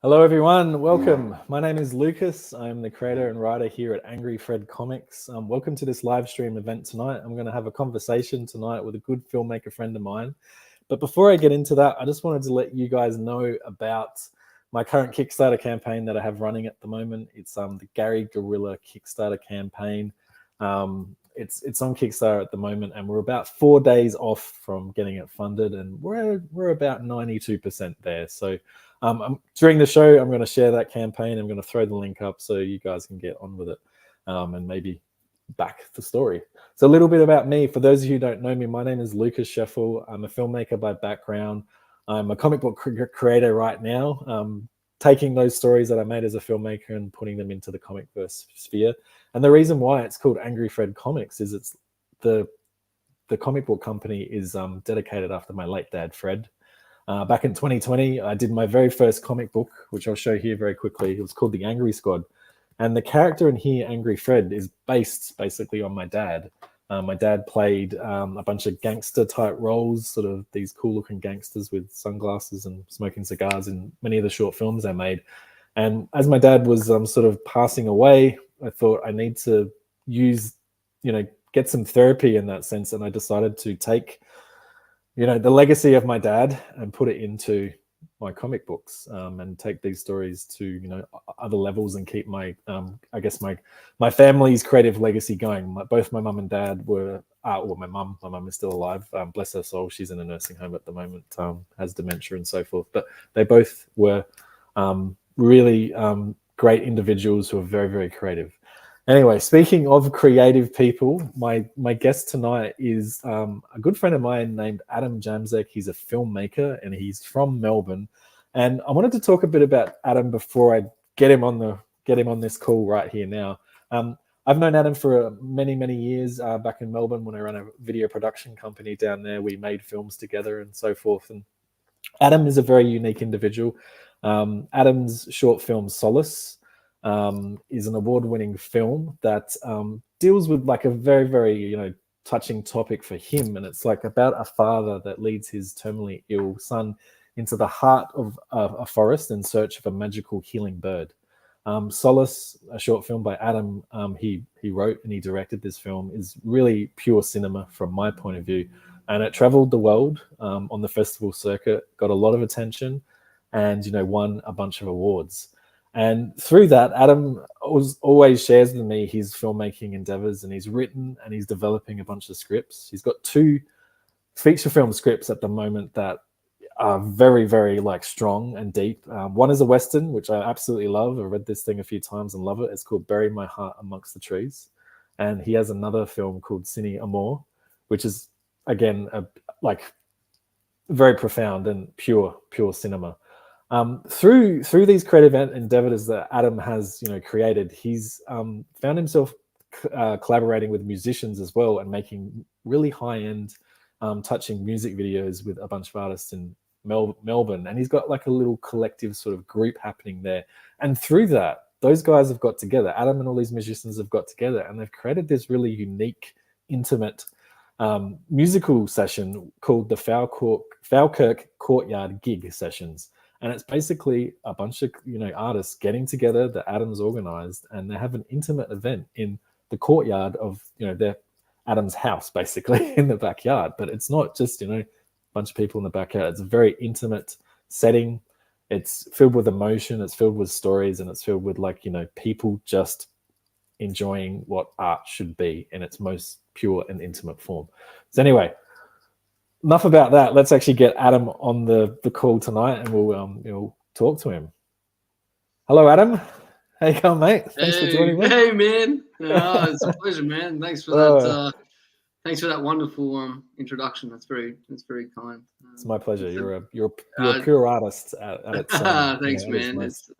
Hello everyone, welcome. My name is Lucas. I'm the creator and writer here at Angry Fred Comics. Welcome to this live stream event tonight. I'm going to have a conversation tonight with a good filmmaker friend of mine. But before I get into that, I just wanted to let you guys know about my current Kickstarter campaign that I have running at the moment. It's the Gary Gorilla Kickstarter Campaign. It's on Kickstarter at the moment, and we're about 4 days off from getting it funded, and we're about 92% there. So during the show, I'm going to share that campaign. I'm going to throw the link up so you guys can get on with it and maybe back the story. So a little bit about me. For those of you who don't know me, my name is Lucas Scheffel. I'm a filmmaker by background. I'm a comic book creator right now, taking those stories that I made as a filmmaker and putting them into the comic verse sphere. And the reason why it's called Angry Fred Comics is it's the comic book company is dedicated after my late dad, Fred. Back in 2020, I did my very first comic book, which I'll show here very quickly. It was called The Angry Squad. And the character in here, Angry Fred, is based basically on my dad. My dad played a bunch of gangster type roles, sort of these cool looking gangsters with sunglasses and smoking cigars in many of the short films I made. And as my dad was sort of passing away, I thought I need to get some therapy in that sense. And I decided to take the legacy of my dad and put it into my comic books and take these stories to, other levels and keep my, I guess my family's creative legacy going. Both my mum and dad were, well, my mum is still alive. Bless her soul. She's in a nursing home at the moment, has dementia and so forth. But they both were really great individuals who are very, very creative. Anyway, speaking of creative people, my guest tonight is a good friend of mine named Adam Jamzek. He's a filmmaker and he's from Melbourne. And I wanted to talk a bit about Adam before I get him on this call right here now. I've known Adam for many, many years back in Melbourne when I ran a video production company down there. We made films together and so forth. And Adam is a very unique individual. Adam's short film Solace is an award-winning film that deals with like a very, very, touching topic for him. And it's like about a father that leads his terminally ill son into the heart of a forest in search of a magical healing bird. Solace, a short film by Adam, he wrote and he directed this film, is really pure cinema from my point of view. And it traveled the world on the festival circuit, got a lot of attention, and won a bunch of awards. And through that, Adam always shares with me his filmmaking endeavors, and he's written and he's developing a bunch of scripts. He's got 2 feature film scripts at the moment that are very, very strong and deep. One is a Western, which I absolutely love. I've read this thing a few times and love it. It's called Bury My Heart Amongst the Trees. And he has another film called Cine Amor, which is, again, very profound and pure cinema. Through these creative endeavors that Adam has, created, he's found himself collaborating with musicians as well and making really high-end, touching music videos with a bunch of artists in Melbourne. And he's got like a little collective sort of group happening there. And through that, those guys have got together. Adam and all these musicians have got together, and they've created this really unique, intimate musical session called the Falkirk Courtyard Gig Sessions. And it's basically a bunch of artists getting together that Adam's organized, and they have an intimate event in the courtyard of their Adam's house, basically in the backyard. But it's not just a bunch of people in the backyard. It's a very intimate setting. It's filled with emotion. It's filled with stories, and it's filled with people just enjoying what art should be in its most pure and intimate form. So anyway, enough about that. Let's actually get Adam on the call tonight, and we'll talk to him. Hello, Adam. How you going, mate? Thanks for joining me. Hey, man. It's a pleasure, man. Thanks for that. Thanks for that wonderful introduction. That's very kind. It's my pleasure. You're a pure artist at its. Thanks, man. It's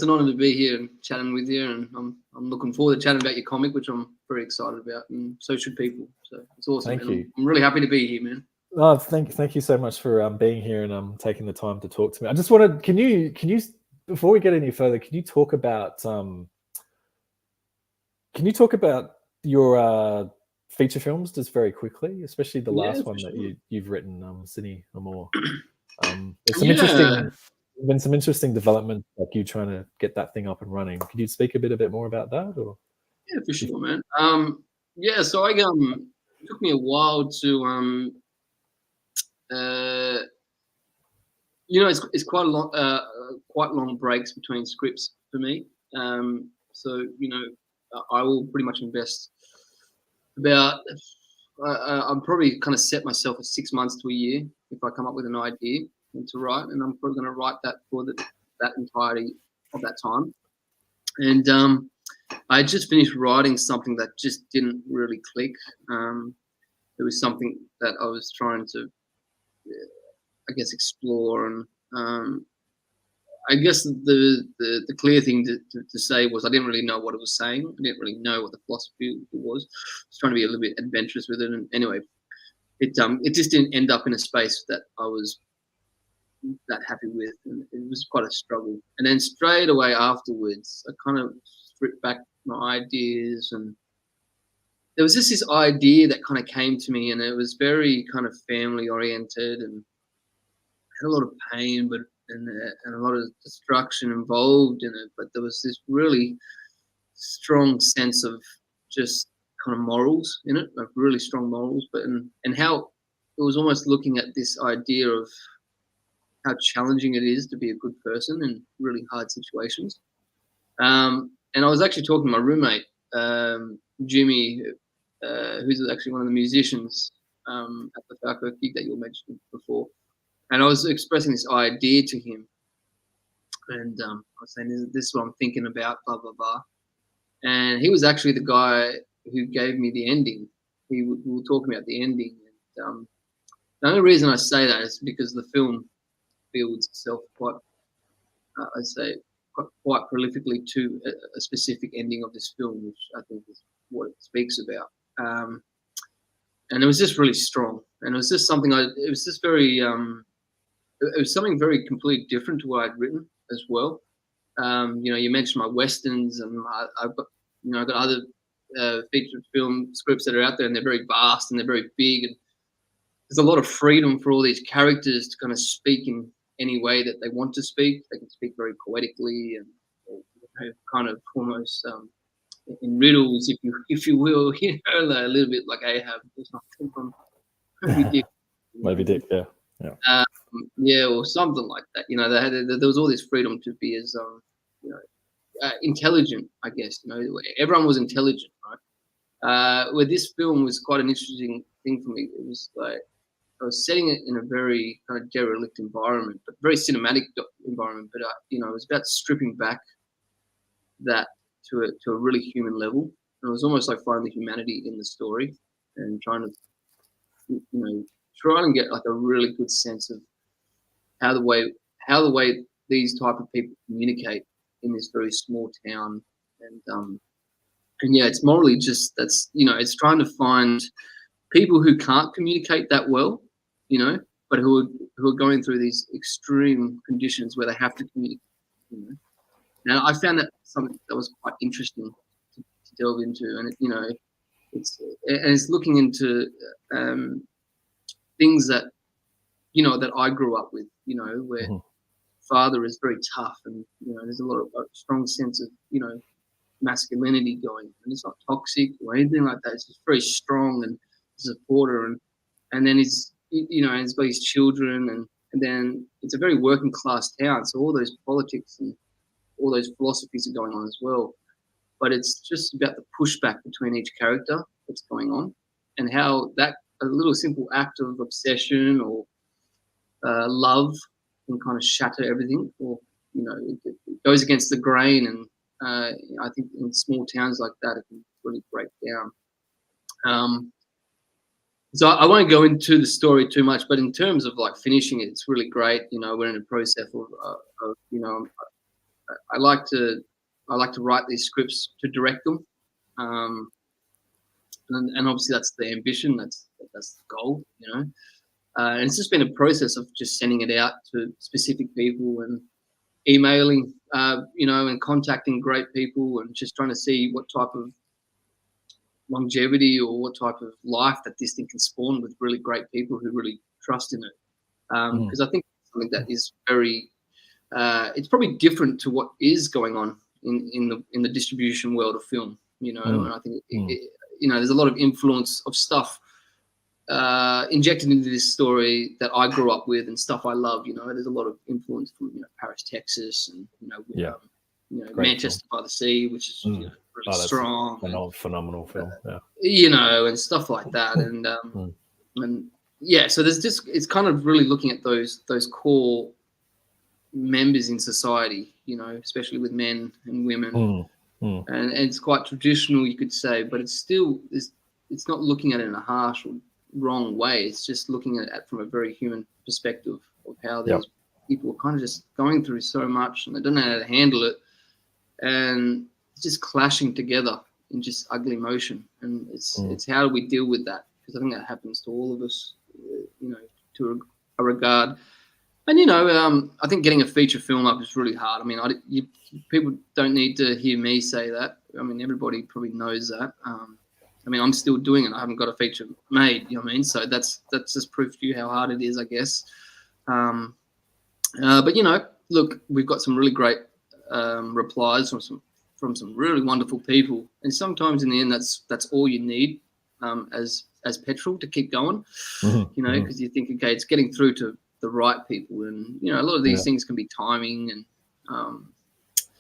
an honor to be here and chatting with you, and I'm looking forward to chatting about your comic, which I'm very excited about, and so should people. So it's awesome. Thank you. I'm really happy to be here, man. Oh, thank you so much for being here and taking the time to talk to me. I just wanted, can you before we get any further, can you talk about your feature films just very quickly, especially the last one that you've written, Cine Amor. There's some interesting been some interesting developments, like you trying to get that thing up and running. Could you speak a bit more about that? Or Yeah, for sure, man. Yeah, so it took me a while to it's quite a long quite long breaks between scripts for me. So I will pretty much invest about I'm probably kind of set myself at 6 months to a year if I come up with an idea and to write, and I'm probably going to write that for that entirety of that time. And I just finished writing something that just didn't really click. It was something that I was trying to, I guess, explore, and I guess the clear thing to say was I didn't really know what it was saying. I didn't really know what the philosophy was. I was trying to be a little bit adventurous with it, and anyway, it just didn't end up in a space that I was that happy with, and it was quite a struggle. And then straight away afterwards, I kind of stripped back my ideas, and there was just this idea that kind of came to me, and it was very kind of family oriented and had a lot of pain, and a lot of destruction involved in it. But there was this really strong sense of just kind of morals in it, like really strong morals, but and how it was almost looking at this idea of how challenging it is to be a good person in really hard situations. And I was actually talking to my roommate, Jimmy, who's actually one of the musicians at the Falco gig that you mentioned before. And I was expressing this idea to him. And I was saying, this is what I'm thinking about, blah, blah, blah. And he was actually the guy who gave me the ending. We were talking about the ending. And the only reason I say that is because the film builds itself quite, I'd say, quite prolifically to a specific ending of this film, which I think is what it speaks about. And it was just really strong. And it was just something it was just very, it was something very completely different to what I'd written as well. You mentioned my westerns, and I've got, I've got other feature film scripts that are out there, and they're very vast and they're very big, and there's a lot of freedom for all these characters to kind of speak in any way that they want to speak. They can speak very poetically and kind of almost in riddles, if you will, a little bit like Ahab. There's nothing from Moby Dick. Moby Dick, yeah. Yeah, or something like that. There was all this freedom to be as intelligent, I guess. Everyone was intelligent, right? Where this film was quite an interesting thing for me. It was like I was setting it in a very kind of derelict environment, but very cinematic environment. But it was about stripping back that to a really human level. And it was almost like finding the humanity in the story and trying to, try and get like a really good sense of how the way these type of people communicate in this very small town. And yeah, it's morally just it's trying to find people who can't communicate that well, but who are going through these extreme conditions where they have to communicate. Now I found that something that was quite interesting to delve into, and it's looking into things that that I grew up with, where father is very tough, and there's a lot of a strong sense of masculinity going, and it's not toxic or anything like that. It's just very strong and supporter, and then he's got his children, and then it's a very working class town, so all those politics and all those philosophies are going on as well. But it's just about the pushback between each character that's going on, and how that a little simple act of obsession or love can kind of shatter everything, or it goes against the grain. And I think in small towns like that, it can really break down. So I won't go into the story too much, but in terms of like finishing it, it's really great. We're in a process of I like to write these scripts to direct them, and obviously that's the ambition. That's the goal. And it's just been a process of just sending it out to specific people and emailing, and contacting great people, and just trying to see what type of longevity or what type of life that this thing can spawn with really great people who really trust in it. Because I think it's something that is very it's probably different to what is going on in the distribution world of film, you know. And I think you know, there's a lot of influence of stuff injected into this story that I grew up with and stuff I love. You know, there's a lot of influence from, you know, Paris, Texas, and you know, Manchester by the Sea, which is you know, really strong, phenomenal film. You know, and stuff like that, and yeah, so there's just, it's kind of really looking at those core members in society, you know, especially with men and women, and it's quite traditional, you could say, but it's still, it's not looking at it in a harsh or wrong way. It's just looking at it from a very human perspective of how these people are kind of just going through so much and they don't know how to handle it, and it's just clashing together in just ugly emotion. And it's how do we deal with that? Because I think that happens to all of us, you know, to a regard. And, you know, I think getting a feature film up is really hard. I mean, people don't need to hear me say that. I mean, everybody probably knows that. I mean, I'm still doing it. I haven't got a feature made, you know what I mean? So that's just proof to you how hard it is, I guess. But, you know, look, we've got some really great replies from some really wonderful people. And sometimes in the end, that's all you need as petrol to keep going, you know, because you think, okay, it's getting through to the right people. And, you know, a lot of these things can be timing and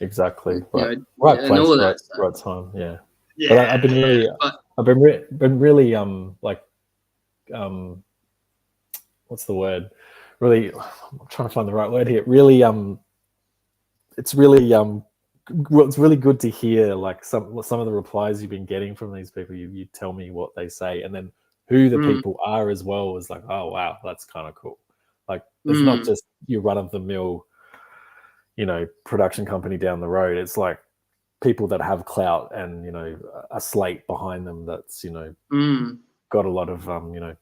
exactly. You right. know, Right and place, all of that right time. Yeah. Yeah. But I've been really like what's the word? Really, I'm trying to find the right word here. Really it's really good to hear like some of the replies you've been getting from these people. You tell me what they say, and then who the people are as well is like, oh wow, that's kind of cool. Like it's not just your run of the mill, you know, production company down the road. It's like people that have clout and, you know, a slate behind them that's, you know, got a lot of you know,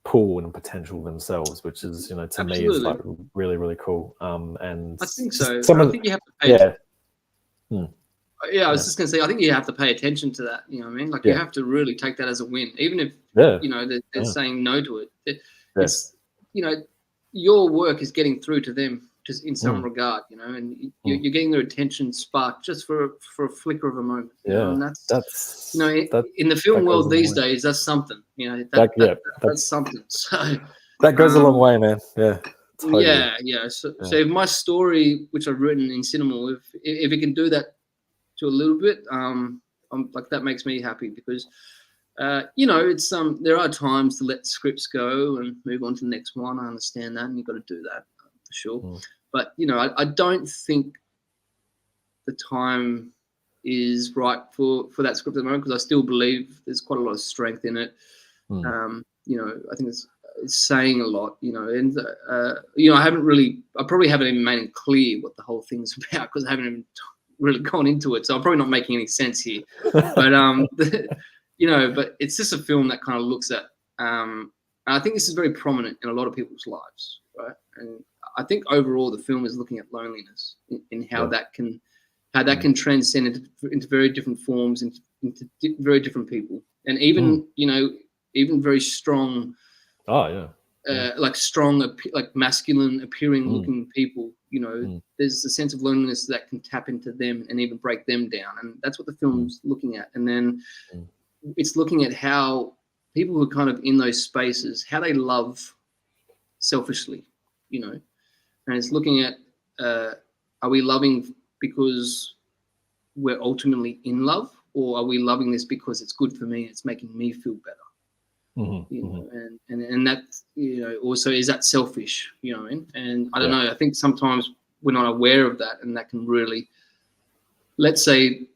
pull and potential themselves, which is, you know, to me is like really, really cool. And I think so. I think you have to pay I was just going to say, I think you have to pay attention to that. You know what I mean? Like you have to really take that as a win, even if, you know, they're saying no to it. It's, you know, your work is getting through to them just in some regard, you know, and you're getting their attention sparked just for a flicker of a moment. You know? And that's, you know, in the film world these days, that's something, you know, that's something. So that goes a long way, man. Yeah. Totally. Yeah. So if my story, which I've written in cinema, if it can do that to a little bit, I'm like, that makes me happy because, you know, it's there are times to let scripts go and move on to the next one. I understand that, and you've got to do that for sure. But, you know, I don't think the time is right for that script at the moment, because I still believe there's quite a lot of strength in it. You know, I think it's saying a lot, you know, and, you know, I probably haven't even made it clear what the whole thing's about, because I haven't even really gone into it. So I'm probably not making any sense here. But, you know, but it's just a film that kind of looks at, and I think this is very prominent in a lot of people's lives, right? And I think overall the film is looking at loneliness in how that can transcend into very different forms, into very different people, and even you know, even very strong. Like strong, like masculine appearing looking people, you know, there's a sense of loneliness that can tap into them and even break them down, and that's what the film's looking at. And then it's looking at how people who are kind of in those spaces, how they love selfishly, you know, and it's looking at, are we loving because we're ultimately in love, or are we loving this because it's good for me, it's making me feel better? You know, and that, you know, also, is that selfish, you know? And I don't know, I think sometimes we're not aware of that, and that can really, let's say,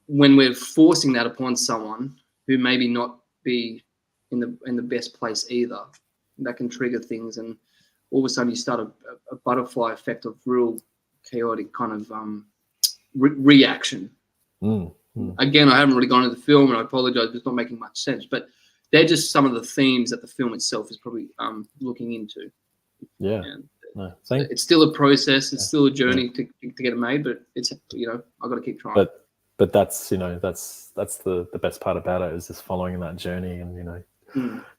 when we're forcing that upon someone who maybe not be in the best place either, that can trigger things, and all of a sudden you start a butterfly effect of real chaotic kind of reaction. Again, I haven't really gone into the film, and I apologize, it's not making much sense, but they're just some of the themes that the film itself is probably looking into. It's still a process. It's still a journey to get it made, but it's, you know, I've got to keep trying. But that's, you know, that's the best part about it, is just following that journey and, you know,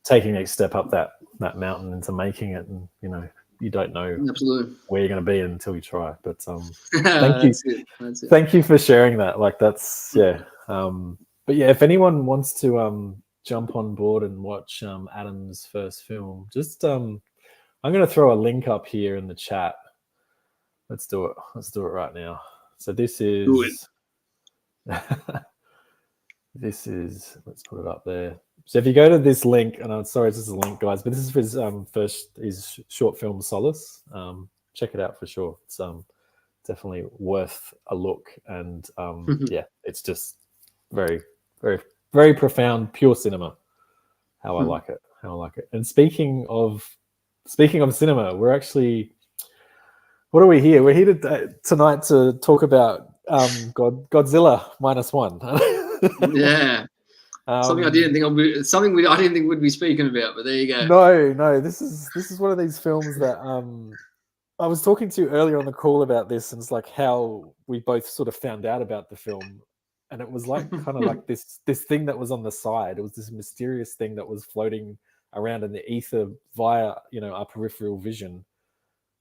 taking a step up that mountain into making it, and, you know, you don't know Absolutely. where you're going to be until you try. But thank you, That's it. That's it. thank you for sharing that. Like that's yeah. But yeah, if anyone wants to jump on board and watch Adam's first film, just I'm going to throw a link up here in the chat. Let's do it. Let's do it right now. So this is this is, let's put it up there. So if you go to this link, and I'm sorry, this is a link, guys, but this is his his short film Solace. Check it out for sure. It's definitely worth a look, and yeah, it's just very, very, very profound, pure cinema. How I like it. How I like it. And speaking of cinema, we're actually, what are we here? We're here tonight to talk about Godzilla Minus One. Yeah. Something I didn't think we'd be speaking about, but there you go. No, this is one of these films that I was talking to you earlier on the call about this, and it's like how we both sort of found out about the film, and it was like kind of like this thing that was on the side. It was this mysterious thing that was floating around in the ether via our peripheral vision,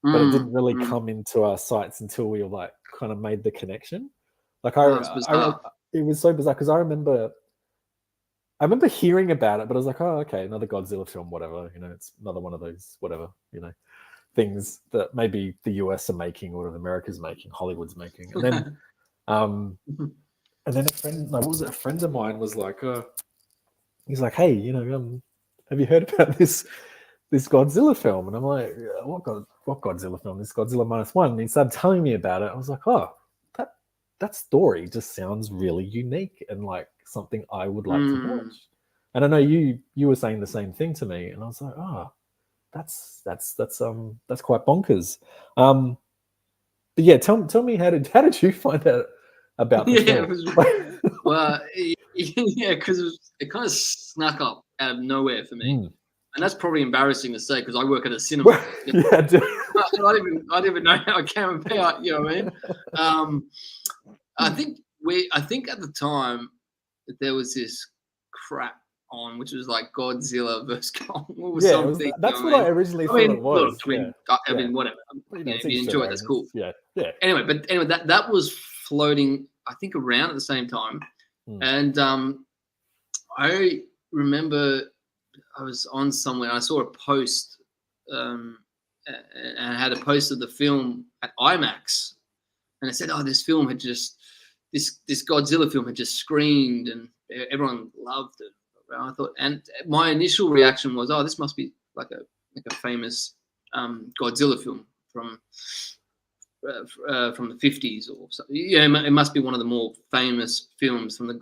but it didn't really come into our sights until we were like kind of made the connection. Like it was so bizarre because I remember hearing about it, but I was like, oh, okay, another Godzilla film, whatever. It's another one of those, whatever, things that maybe the US are making or America's making, Hollywood's making. And then, a friend, what was it? A friend of mine was like, he's like, hey, have you heard about this Godzilla film? And I'm like, what Godzilla film? This Godzilla Minus One. And he started telling me about it. I was like, oh, that story just sounds really unique and like something I would like to watch. And I know you were saying the same thing to me, and I was like, oh, that's quite bonkers. But yeah, tell me how did you find out about the film? Well, yeah, because it kind of snuck up out of nowhere for me. And that's probably embarrassing to say because I work at a cinema. Yeah, I don't even know how it came about. You know what I mean? I think at the time there was this crap on, which was like Godzilla versus Kong or something. That's what I originally thought it was. I mean, whatever. If you enjoy it, that's cool. Yeah. Anyway, that was floating, I think, around at the same time, and I remember I was on somewhere. I saw a post, and I had a post of the film at IMAX, and it said, "Oh, this Godzilla film had just screened, and everyone loved it." I thought, and my initial reaction was, "Oh, this must be like a famous Godzilla film from the 50s or something. Yeah, it must be one of the more famous films from the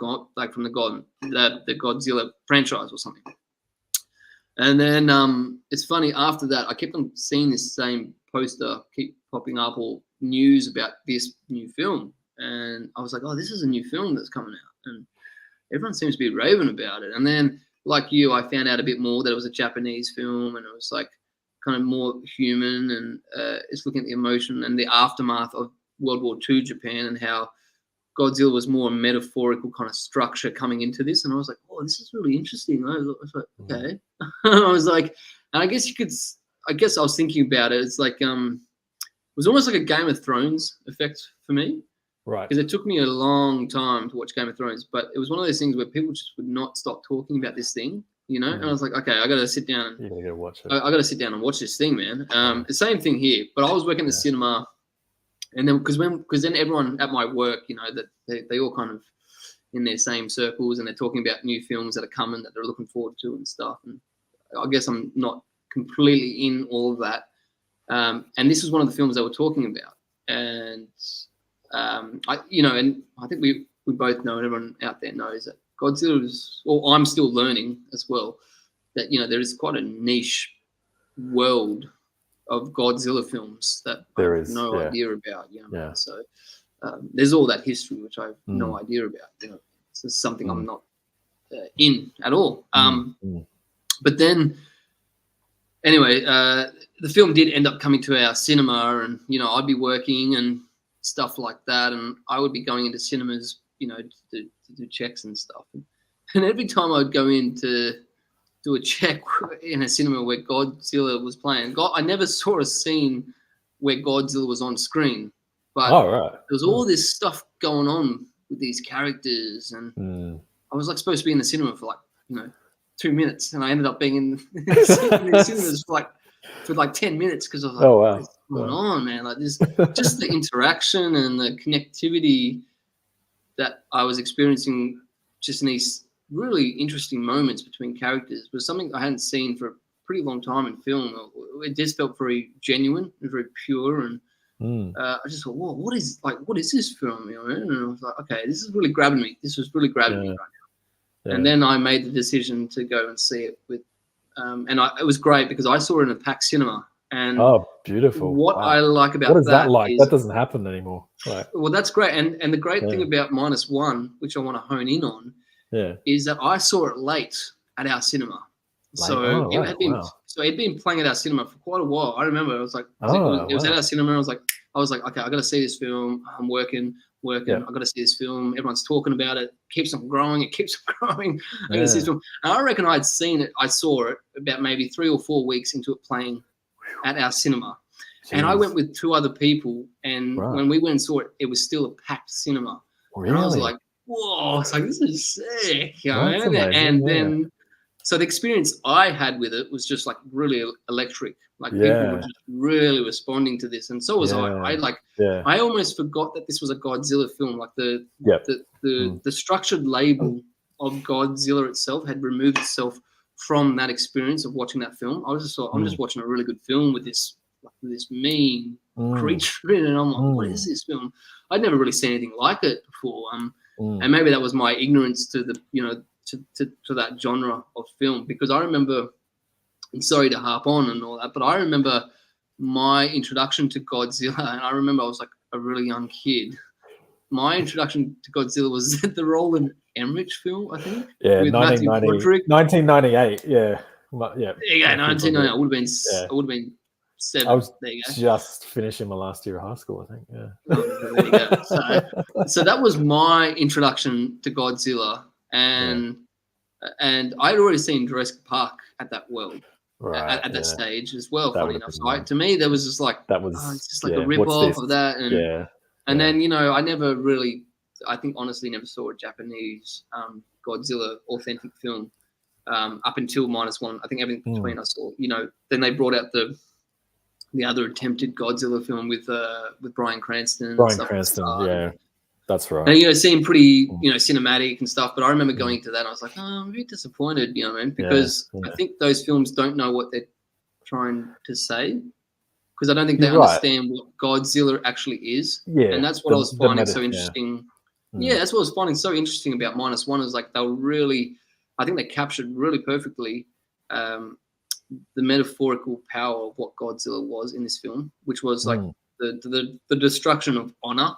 Godzilla franchise or something." And then it's funny, after that, I kept on seeing this same poster keep popping up or news about this new film. And I was like, oh, this is a new film that's coming out. And everyone seems to be raving about it. And then, like you, I found out a bit more that it was a Japanese film, and it was like kind of more human, and it's looking at the emotion and the aftermath of World War II Japan, and how Godzilla was more a metaphorical kind of structure coming into this. And I was like, oh, this is really interesting. I was like, okay. I was like, and I guess I was thinking about it. It's like, it was almost like a Game of Thrones effect for me. Right. Because it took me a long time to watch Game of Thrones, but it was one of those things where people just would not stop talking about this thing, And I was like, okay, I got to sit down. You gotta go watch it. I got to sit down and watch this thing, man. The same thing here, but I was working in the cinema. And then, because then everyone at my work, that they all kind of in their same circles, and they're talking about new films that are coming that they're looking forward to and stuff. And I guess I'm not completely in all of that. And this was one of the films they were talking about. And and I think we both know, and everyone out there knows, that Godzilla is, or I'm still learning as well, that there is quite a niche world of Godzilla films that I have no idea about. So there's all that history which I have no idea about. It's just something I'm not in at all. But then, anyway, the film did end up coming to our cinema, and I'd be working and stuff like that, and I would be going into cinemas, to do checks and stuff. And every time I'd go in to do a check in a cinema where Godzilla was playing. I never saw a scene where Godzilla was on screen, but there was all this stuff going on with these characters, and I was like supposed to be in the cinema for like 2 minutes, and I ended up being in the cinemas for like 10 minutes because I was like, what is going on, man? Like this, just the interaction and the connectivity that I was experiencing just in these really interesting moments between characters was something I hadn't seen for a pretty long time in film. It just felt very genuine and very pure, and I just thought, whoa, what is this film? And I was like, okay, this is really grabbing me. This was really grabbing me right now. Yeah. And then I made the decision to go and see it with, it was great because I saw it in a packed cinema. And beautiful! What I like about what is that like? That doesn't happen anymore. Right. Well, that's great. And the great thing about Minus One, which I want to hone in on, is that I saw it late at our cinema. So it'd been playing at our cinema for quite a while. I remember I was like, it was at our cinema. I was like, okay, I got to see this film. I'm working. I got to see this film. Everyone's talking about it. Keeps on growing. It keeps on growing. I got to see this film. And I reckon I saw it about maybe 3 or 4 weeks into it playing at our cinema. Jeez. And I went with 2 other people, and when we went and saw it, it was still a packed cinema. Really? And I was like, whoa, it's like, this is sick. And then, so the experience I had with it was just like really electric. Like people were just really responding to this. And so was I. I almost forgot that this was a Godzilla film. Like the structured label of Godzilla itself had removed itself from that experience of watching that film. I was just thought, I'm just watching a really good film with this mean creature in it. And I'm like, what is this film? I'd never really seen anything like it before. And maybe that was my ignorance to the, to that genre of film, because I remember, and sorry to harp on and all that, but I remember my introduction to Godzilla, and I remember I was like a really young kid. My introduction to Godzilla was the Roland Emmerich film, I think. Yeah, 1998. Yeah. There you go, 1998. I would have been 7. I was there you go. just finishing my last year of high school, I think. Yeah. There you go. So that was my introduction to Godzilla, and I'd already seen Jurassic Park at that world. Right, at that stage as well, funny enough. So to me, there was just like, that was it's just like a rip-off of that. And then, I never really, I think honestly never saw a Japanese Godzilla authentic film up until Minus One. I think everything between I saw, then they brought out the other attempted Godzilla film with Bryan Cranston. That's right. And, seemed pretty, cinematic and stuff. But I remember going to that and I was like, I'm a bit disappointed, because I think those films don't know what they're trying to say. Because I don't think they understand what Godzilla actually is. Yeah. And that's what I was finding so interesting. That's what I was finding so interesting about Minus One, is like they were really, I think they captured really perfectly the metaphorical power of what Godzilla was in this film, which was like the destruction of honor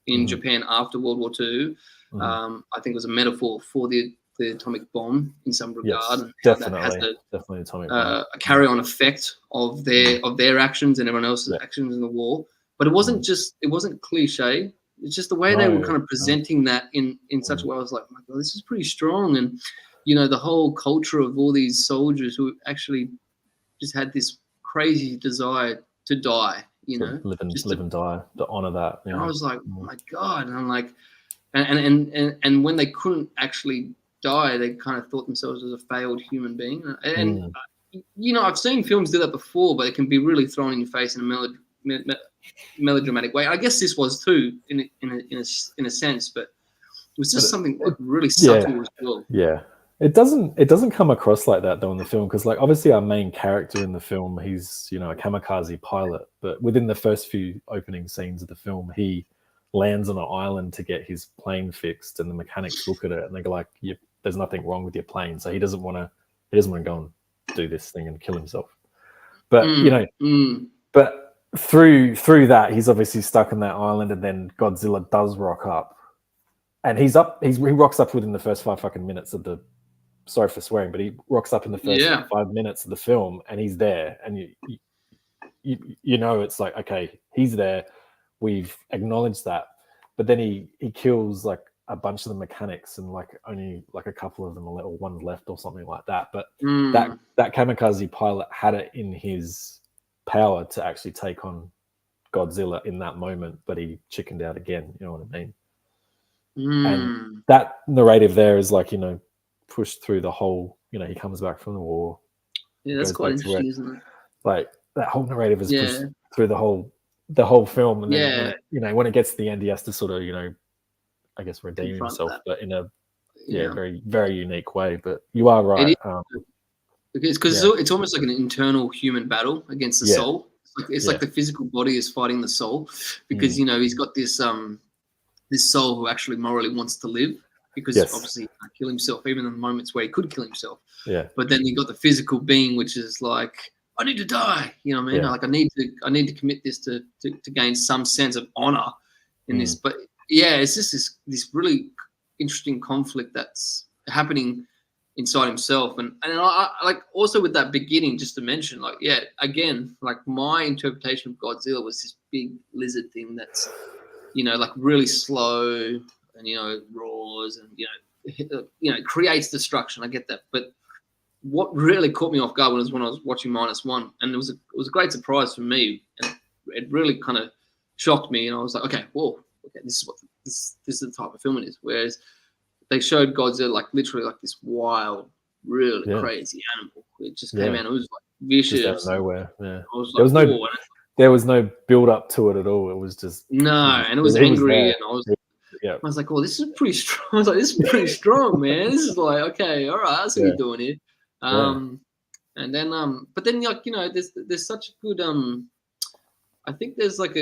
in Japan after World War II. I think it was a metaphor for the atomic bomb in some regard. Yes, definitely atomic bomb. A carry-on effect of their actions and everyone else's actions in the war. But it wasn't it wasn't cliche. It's just the way they were kind of presenting that in such a way. I was like, oh my God, this is pretty strong. And, the whole culture of all these soldiers who actually just had this crazy desire to die, live and die, to honor that. And I was like, oh my God. And I'm like, and when they couldn't actually die, they kind of thought themselves as a failed human being. And I've seen films do that before, but it can be really thrown in your face in a melodramatic way. I guess this was too, in a sense, but it was just something really subtle as well. Yeah. It doesn't come across like that though in the film, because like obviously our main character in the film, he's a kamikaze pilot, but within the first few opening scenes of the film, he lands on an island to get his plane fixed, and the mechanics look at it and they go like, there's nothing wrong with your plane, so he doesn't want to go and do this thing and kill himself. But but through that, he's obviously stuck on that island, and then Godzilla does rock up, and he rocks up within the first 5 fucking minutes of the. Sorry for swearing, but he rocks up in the first 5 minutes of the film, and he's there, and it's like, okay, he's there. We've acknowledged that, but then he kills like a bunch of the mechanics and like only like a couple of them are or one's left or something like that. But that kamikaze pilot had it in his power to actually take on Godzilla in that moment, but he chickened out again. You know what I mean? And that narrative there is like, you know, pushed through the whole, you know, he comes back from the war. Yeah, that's quite interesting, isn't it? Like that whole narrative is pushed through the whole film, and then when it, you know, when it gets to the end, he has to sort of, you know, I guess redeem himself, but in a very, very unique way. But you are right. Because it's almost like an internal human battle against the soul. It's like the physical body is fighting the soul, because you know he's got this this soul who actually morally wants to live, because obviously he can't kill himself, even in the moments where he could kill himself. Yeah. But then you got the physical being, which is like, I need to die. You know what I mean? Like I need to commit this to gain some sense of honor in this. But yeah, it's just this really interesting conflict that's happening inside himself. And I like also with that beginning, just to mention, like, again, like my interpretation of Godzilla was this big lizard thing that's, you know, like really slow and, you know, roars and, you know, creates destruction. I get that. But what really caught me off guard when I was watching Minus One, and it was a great surprise for me, and it really kind of shocked me. And I was like, okay, this is the type of film it is. Whereas they showed Godzilla like literally like this wild, really crazy animal. It just came out. It was like vicious. Just out of nowhere. Yeah. There was no build up to it at all. It was just and it was angry, and I was like, oh, this is pretty strong. I was like, this is pretty strong, man. This is like, okay, all right, I see what you're doing here. And then but then, like, you know, there's such a good I think there's like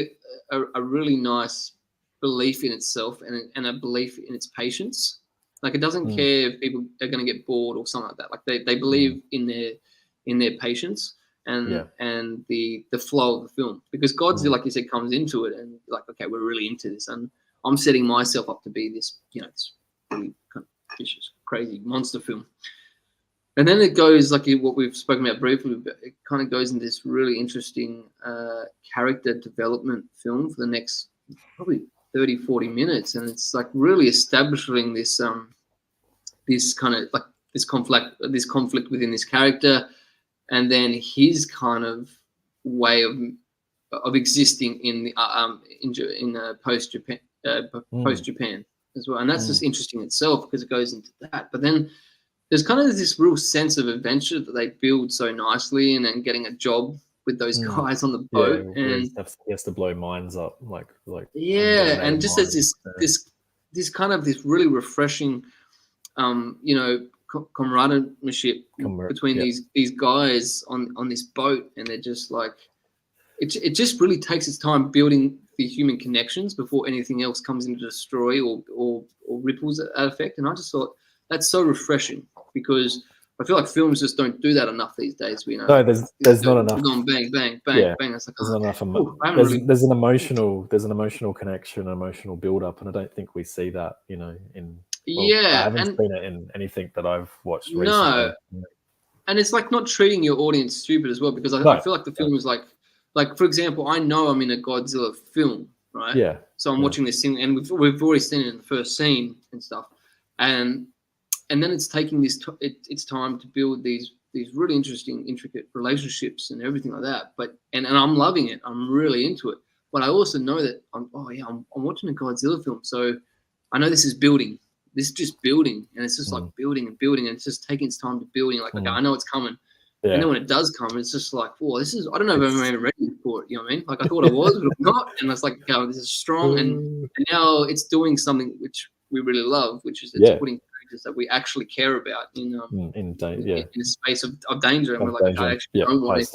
a really nice belief in itself and a belief in its patience. Like it doesn't care if people are going to get bored or something like that. Like they believe in their patience and the flow of the film, because Godzilla, like you said, comes into it and like, okay, we're really into this, and I'm setting myself up to be this, you know, this really kind of vicious, crazy monster film. And then it goes like what we've spoken about briefly. It kind of goes into this really interesting character development film for the next probably 30, 40 minutes, and it's like really establishing this this kind of like this conflict within this character, and then his kind of way of existing in post Japan as well. And that's just interesting itself, because it goes into that. But then there's kind of this real sense of adventure that they build so nicely, and then getting a job with those guys on the boat, and he has to blow minds up, like and just as this kind of this really refreshing, you know, camaraderie between these guys on this boat, and they're just like, it just really takes its time building the human connections before anything else comes in to destroy or ripples that effect. And I just thought that's so refreshing, because I feel like films just don't do that enough these days. You know, no, there's not enough. Going bang, bang, bang, bang. It's like, there's not enough. There's an emotional connection, emotional build up, and I don't think we see that. You know, I haven't seen it in anything that I've watched recently. No, and it's like not treating your audience stupid as well, because I feel like the film is like for example, I know I'm in a Godzilla film, right? Yeah. So I'm watching this thing, and we've already seen it in the first scene and stuff, and then it's taking its time to build these really interesting, intricate relationships and everything like that. But and I'm loving it. I'm really into it. But I also know that I'm watching a Godzilla film, so I know this is building. This is just building, and it's just like building and building, and it's just taking its time to building. Like, okay, I know it's coming. Yeah. And then when it does come, it's just like, whoa, this is, I don't know if I'm even ready for it. You know what I mean? Like I thought I was, but I'm not. And it's like, oh, this is strong. And now it's doing something which we really love, which is it's putting characters that we actually care about in a space of danger. And we're like, I actually don't want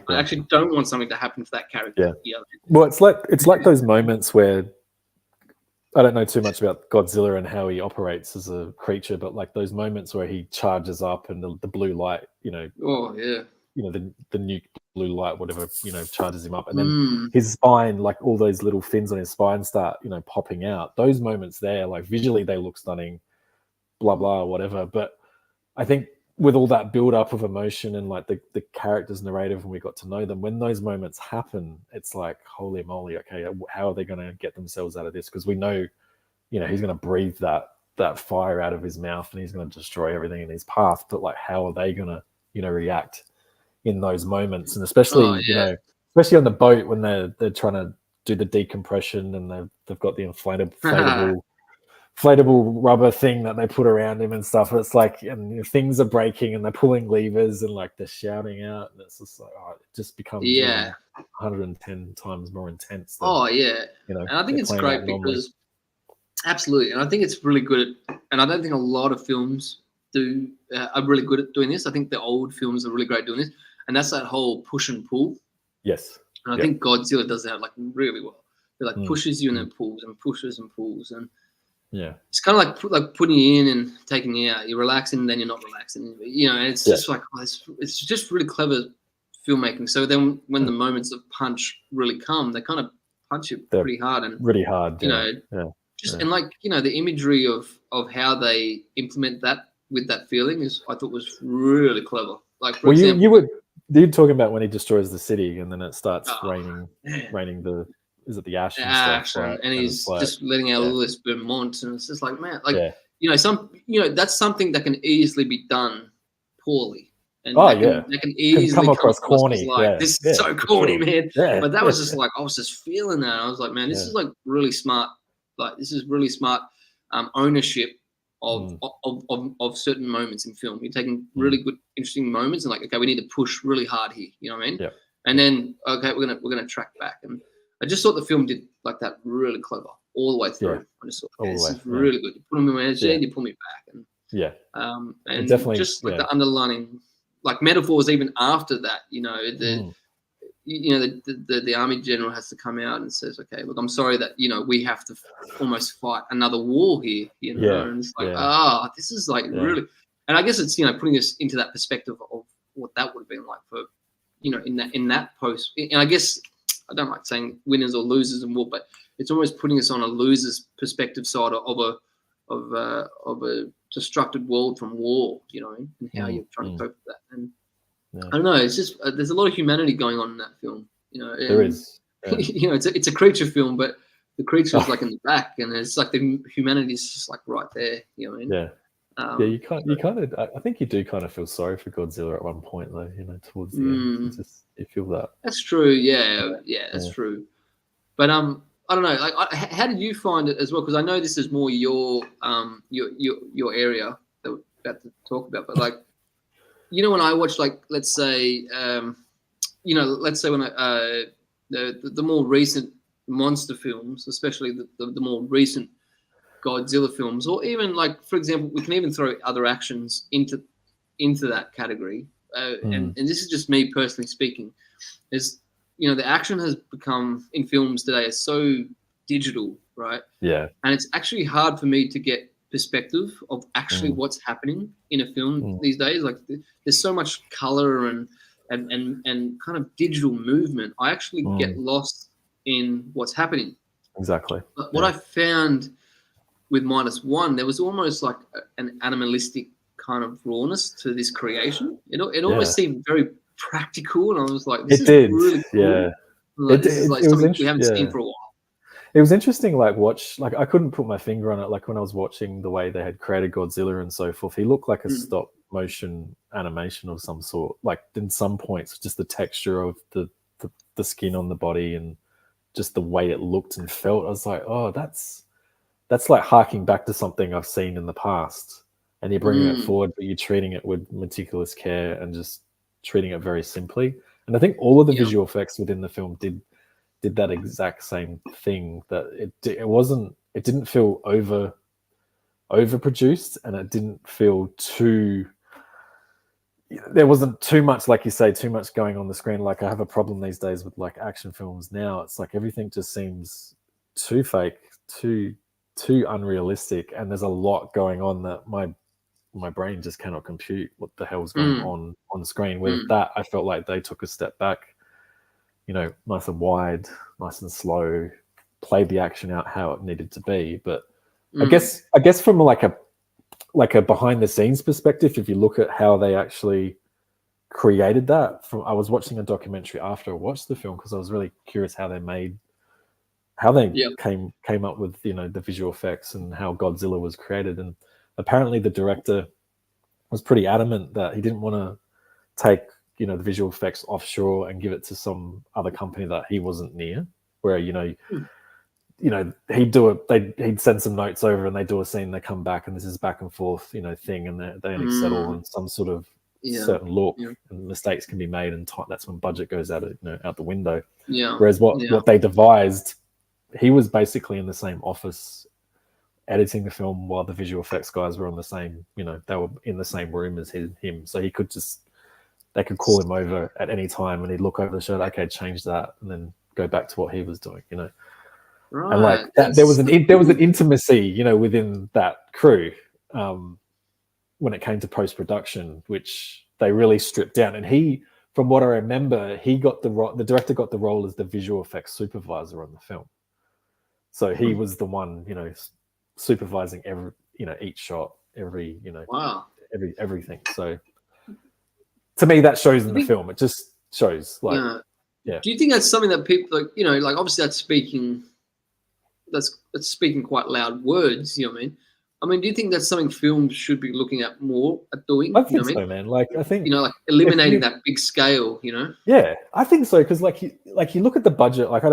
I actually don't want something to happen to that character. Yeah. Well, it's like those moments where, I don't know too much about Godzilla and how he operates as a creature, but like those moments where he charges up and the blue light, you know, the nuke blue light, whatever, you know, charges him up, and then his spine, like all those little fins on his spine start, you know, popping out. Those moments there, like visually they look stunning, blah, blah, whatever. But I think with all that build up of emotion and like the characters' narrative, and we got to know them, when those moments happen, it's like, holy moly, okay, how are they going to get themselves out of this? Because we know, he's going to breathe that fire out of his mouth and he's going to destroy everything in his path. But like, how are they going to, react in those moments? And especially, especially on the boat when they're trying to do the decompression and they've got the inflatable rubber thing that they put around him and stuff. It's like, and things are breaking and they're pulling levers and like they're shouting out, and it's just like, it just becomes 110 times more intense than, and I think it's great because absolutely, and I think it's really good and I don't think a lot of films are really good at doing this. I think the old films are really great doing this, and that's that whole push and pull. Yes. And I think Godzilla does that like really well. It like pushes you and then pulls and pushes and pulls, and it's kind of like putting you in and taking you out. You're relaxing, and then you're not relaxing. And it's just like it's just really clever filmmaking. So then when the moments of punch really come, they kind of punch you pretty hard and really hard. And like the imagery of how they implement that with that feeling I thought was really clever. Like for example, you're talking about when he destroys the city and then it starts raining the. Is it the ash? And stuff, right? And he's just letting out all this Vermont, and it's just like, man, like that's something that can easily be done poorly, and that can easily come across corny. Like, this is so corny, man. But that was just like I was just feeling that. I was like, man, this is like really smart. Like this is really smart ownership of certain moments in film. You're taking really good, interesting moments, and like, okay, we need to push really hard here. You know what I mean? Yeah. And then we're gonna track back and. I just thought the film did like that really clever all the way through. I just thought this is really good. You put me on my edge, you pull me back, and and definitely just like the underlining like metaphors even after that. The army general has to come out and says, "Okay, look, I'm sorry that we have to almost fight another war here." And it's like, this is like really, and I guess it's putting us into that perspective of what that would have been like for in that post, and I guess. I don't like saying winners or losers in war, but it's almost putting us on a loser's perspective side of a destructed world from war, and how you're trying to cope with that. And I don't know, it's just there's a lot of humanity going on in that film. There is. Yeah. It's a creature film, but the creature is like in the back, and it's like the humanity is just like right there. You know what I mean? Yeah. You kind of. I think you do kind of feel sorry for Godzilla at one point, though. Towards the end, you feel that. That's true. Yeah, that's true. But I don't know. Like, how did you find it as well? Because I know this is more your area that we're about to talk about. But like, when I watch, like, let's say when the more recent monster films, especially the more recent Godzilla films, or even like, for example, we can even throw other actions into that category. And this is just me personally speaking, is the action has become in films today is so digital, right? Yeah. And it's actually hard for me to get perspective of actually what's happening in a film these days. Like there's so much color and kind of digital movement. I actually get lost in what's happening. Exactly. But what I found with Minus One, there was almost like an animalistic kind of rawness to this creation. It almost seemed very practical, and I was like, "This is really cool." Yeah. Like, this is like something we haven't seen for a while. It was interesting, like I couldn't put my finger on it. Like when I was watching the way they had created Godzilla and so forth, he looked like a stop motion animation of some sort. Like in some points, just the texture of the skin on the body and just the way it looked and felt. I was like, oh, that's like harking back to something I've seen in the past, and you're bringing it forward, but you're treating it with meticulous care and just treating it very simply. And I think all of the visual effects within the film did that exact same thing. That it didn't feel overproduced, and it didn't feel too. There wasn't too much, like you say, too much going on the screen. Like I have a problem these days with like action films now. It's like everything just seems too fake, too unrealistic, and there's a lot going on that my brain just cannot compute what the hell's going on the screen. With that, I felt like they took a step back, nice and wide, nice and slow, played the action out how it needed to be. But I guess from like a behind the scenes perspective, if you look at how they actually created that, I was watching a documentary after I watched the film because I was really curious how they made how they Yeah. came up with, you know, the visual effects and how Godzilla was created. And apparently the director was pretty adamant that he didn't want to take, you know, the visual effects offshore and give it to some other company that he wasn't near, where, you know, he'd send some notes over and they do a scene, they come back, and this is back and forth, you know, thing, and they only settle on some sort of certain look, and mistakes can be made, and that's when budget goes out the window. Whereas what they devised, he was basically in the same office editing the film while the visual effects guys were on the same, you know, they were in the same room as him, so they could call him over at any time and he'd look over the shoulder, okay, change that, and then go back to what he was doing, you know. Right. And like that, there was an intimacy, you know, within that crew when it came to post-production, which they really stripped down. And he, from what I remember, the director got the role as the visual effects supervisor on the film. So he was the one, you know, supervising each shot, everything. So to me, that shows in the film. It just shows, like, yeah. Do you think that's something that people, like, you know, like obviously that's speaking quite loud words, you know what I mean? I mean, do you think that's something films should be looking at more at doing? I think so, man. Like, I think, you know, like eliminating that big scale, you know? Yeah, I think so, because like you look at the budget. Like,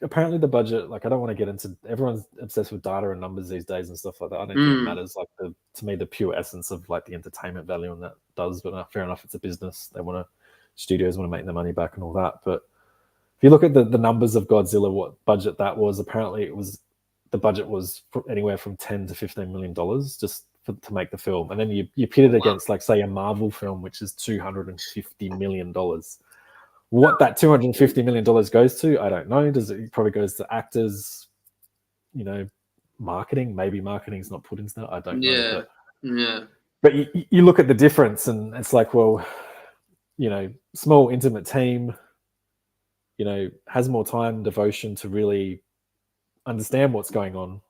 apparently the budget. Like, I don't want to get into. Everyone's obsessed with data and numbers these days and stuff like that. I don't think it matters. Like, to me, the pure essence of like the entertainment value on that does. But fair enough, it's a business. Studios want to make their money back and all that. But if you look at the numbers of Godzilla, what budget that was, apparently the budget was anywhere from $10 to $15 million just to make the film. And then you pit it against, like, say, a Marvel film, which is $250 million. What that $250 million goes to, I don't know. It probably goes to actors, you know, marketing. Maybe marketing's not put into that. I don't know. But you look at the difference and it's like, well, you know, small, intimate team, you know, has more time and devotion to really understand what's going on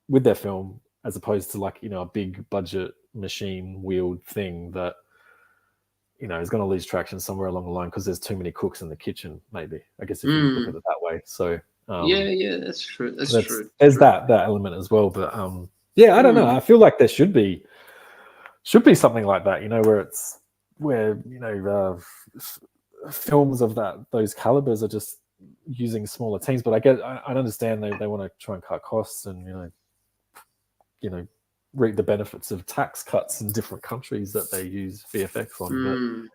with their film, as opposed to, like, you know, a big budget machine wheeled thing that, you know, is going to lose traction somewhere along the line because there's too many cooks in the kitchen, maybe. I guess if you look at it that way. So that's true. That's true. There's that element as well. But I don't know. I feel like there should be something like that, you know, where you know, films of those calibers are just using smaller teams. But I understand they want to try and cut costs and, you know, reap the benefits of tax cuts in different countries that they use VFX on.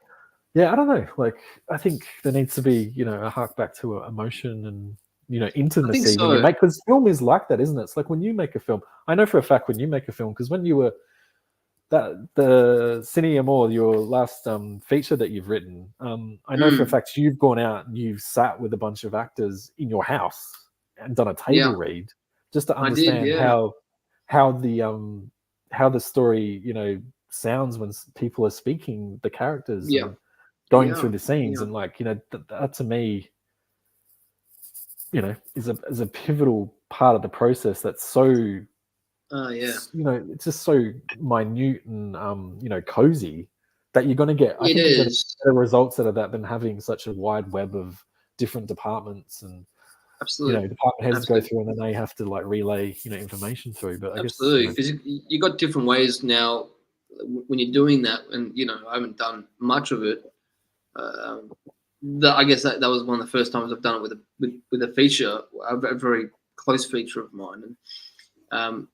But I don't know. Like, I think there needs to be, you know, a hark back to emotion and, you know, intimacy when you make, because film is like that, isn't it? It's like when you make a film. I know for a fact when you make a film, because when you were the Cine Amor, your last feature that you've written, I know for a fact you've gone out and you've sat with a bunch of actors in your house and done a table read just to understand how the story, you know, sounds when people are speaking the characters and going through the scenes. And, like, you know, that to me, you know, is a pivotal part of the process that's so you know, it's just so minute and you know, cozy that you're going to get, I think you're going to get better results out of that than having such a wide web of different departments and you know, department heads go through and then they have to, like, relay, you know, information through. But I guess, because you got different ways now when you're doing that, and, you know, I haven't done much of it. I guess that was one of the first times I've done it with a feature, a very close feature of mine, and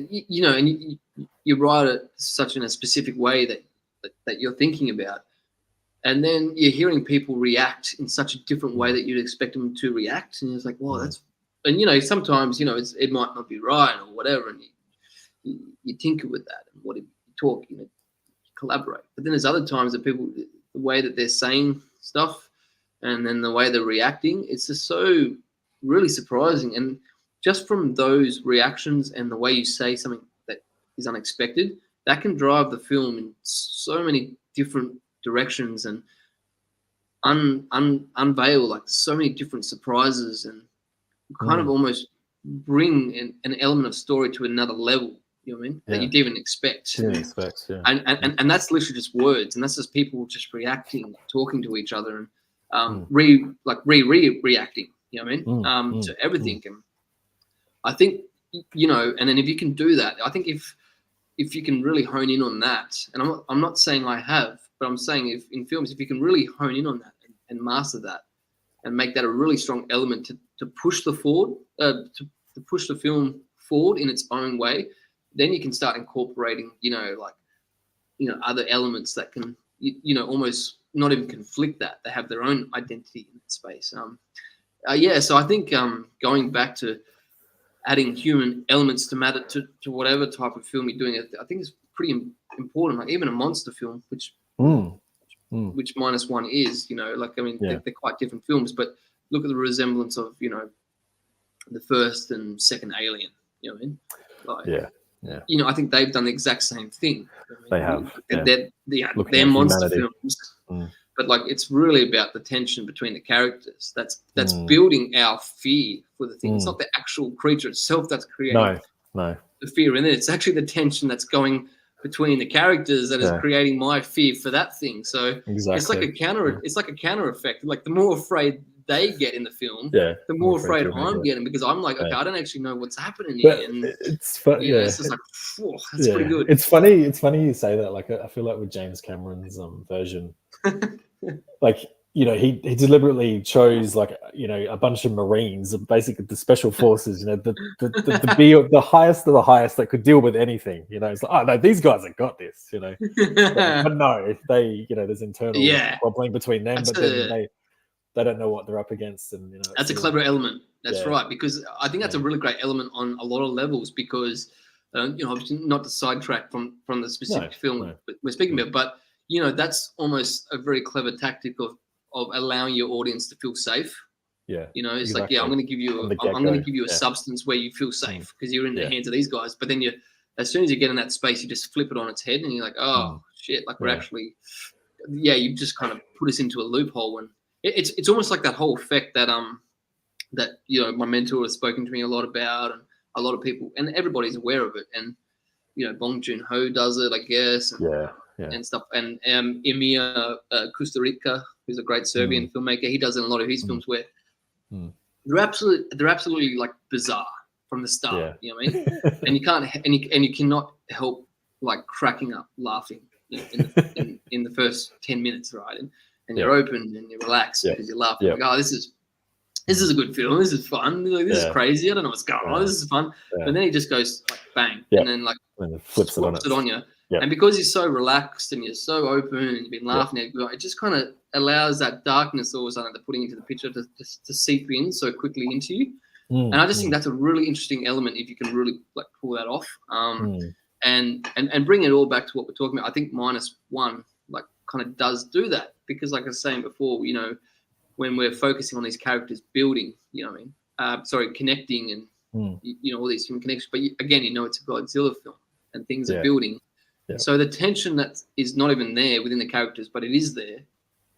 you know, and you write it such in a specific way that you're thinking about. And then you're hearing people react in such a different way that you'd expect them to react. And it's like, well, and, you know, sometimes, you know, it might not be right or whatever. And you tinker with that. And what you talk, you know, collaborate. But then there's other times that people, the way that they're saying stuff and then the way they're reacting, it's just so really surprising. And just from those reactions and the way you say something that is unexpected, that can drive the film in so many different directions and unveil, like, so many different surprises and kind of almost bring an element of story to another level, you know what I mean, that you didn't even expect. And that's literally just words, and that's just people just reacting, talking to each other and reacting, You know what I mean? To everything. And I think, you know, and then if you can do that, I think if you can really hone in on that, and I'm not saying I have, but I'm saying if in films, if you can really hone in on that and master that and make that a really strong element to push the forward, to push the film forward in its own way, then you can start incorporating, you know, like, you know, other elements that can, you know, almost not even conflict that. They have their own identity in that space. Yeah, so I think going back to adding human elements to matter to whatever type of film you're doing, I think is pretty important. Like even a monster film, which Minus One is, you know, like, I mean, they're quite different films, but look at the resemblance of, you know, the first and second Alien, you know what I mean? Like, you know, I think they've done the exact same thing. They have. They're monster films, but like it's really about the tension between the characters. That's building our fear for the thing. It's not the actual creature itself that's creating the fear in it. It's actually the tension that's going between the characters that is creating my fear for that thing. So it's like a counter. It's like a counter effect. Like the more afraid they get in the film, the more afraid I'm getting, because I'm like, okay, I don't actually know what's happening here. And it's fun, it's just like, whew, that's pretty good. It's funny you say that. Like I feel like with James Cameron's version, like, you know, he deliberately chose, like, you know, a bunch of Marines, basically the special forces, you know, the highest of the highest that could deal with anything. You know, it's like, oh no, these guys have got this, you know. but no, they, you know, there's internal squabbling between them, but then they don't know what they're up against, and you know, that's a clever element. That's right, because I think that's a really great element on a lot of levels, because you know, obviously not to sidetrack from the specific film we're speaking about, but you know, that's almost a very clever tactic of allowing your audience to feel safe. You know, it's like, I'm going to give you a substance where you feel safe because you're in the hands of these guys, but then as soon as you get in that space, you just flip it on its head and you're like, oh shit, like we're actually, you just kind of put us into a loophole. And it's almost like that whole effect that that, you know, my mentor has spoken to me a lot about, and a lot of people, and everybody's aware of it. And you know, Bong Joon-ho does it, I guess, and stuff. And Emir Kusturica, who's a great Serbian filmmaker, he does it in a lot of his films where they're absolutely like bizarre from the start. You know what I mean? And you can't, and you cannot help like cracking up laughing, you know, in the first 10 minutes, right? And you're open and you're relaxed because you're laughing. Like, oh, this is a good film. This is fun. Like, this is crazy. I don't know what's going on. This is fun. But then he just goes like bang, and then like flips it on you. And because you're so relaxed and you're so open and you've been laughing at it, it just kind of allows that darkness all of a sudden they're putting into the picture to seep in so quickly into you. And I just think that's a really interesting element if you can really like pull that off. And bring it all back to what we're talking about. I think Minus One like kind of does do that, because like I was saying before, you know, when we're focusing on these characters building, you know what I mean? Connecting and, you know, all these human connections. But again, you know, it's a Godzilla film and things are building. So the tension that is not even there within the characters, but it is there.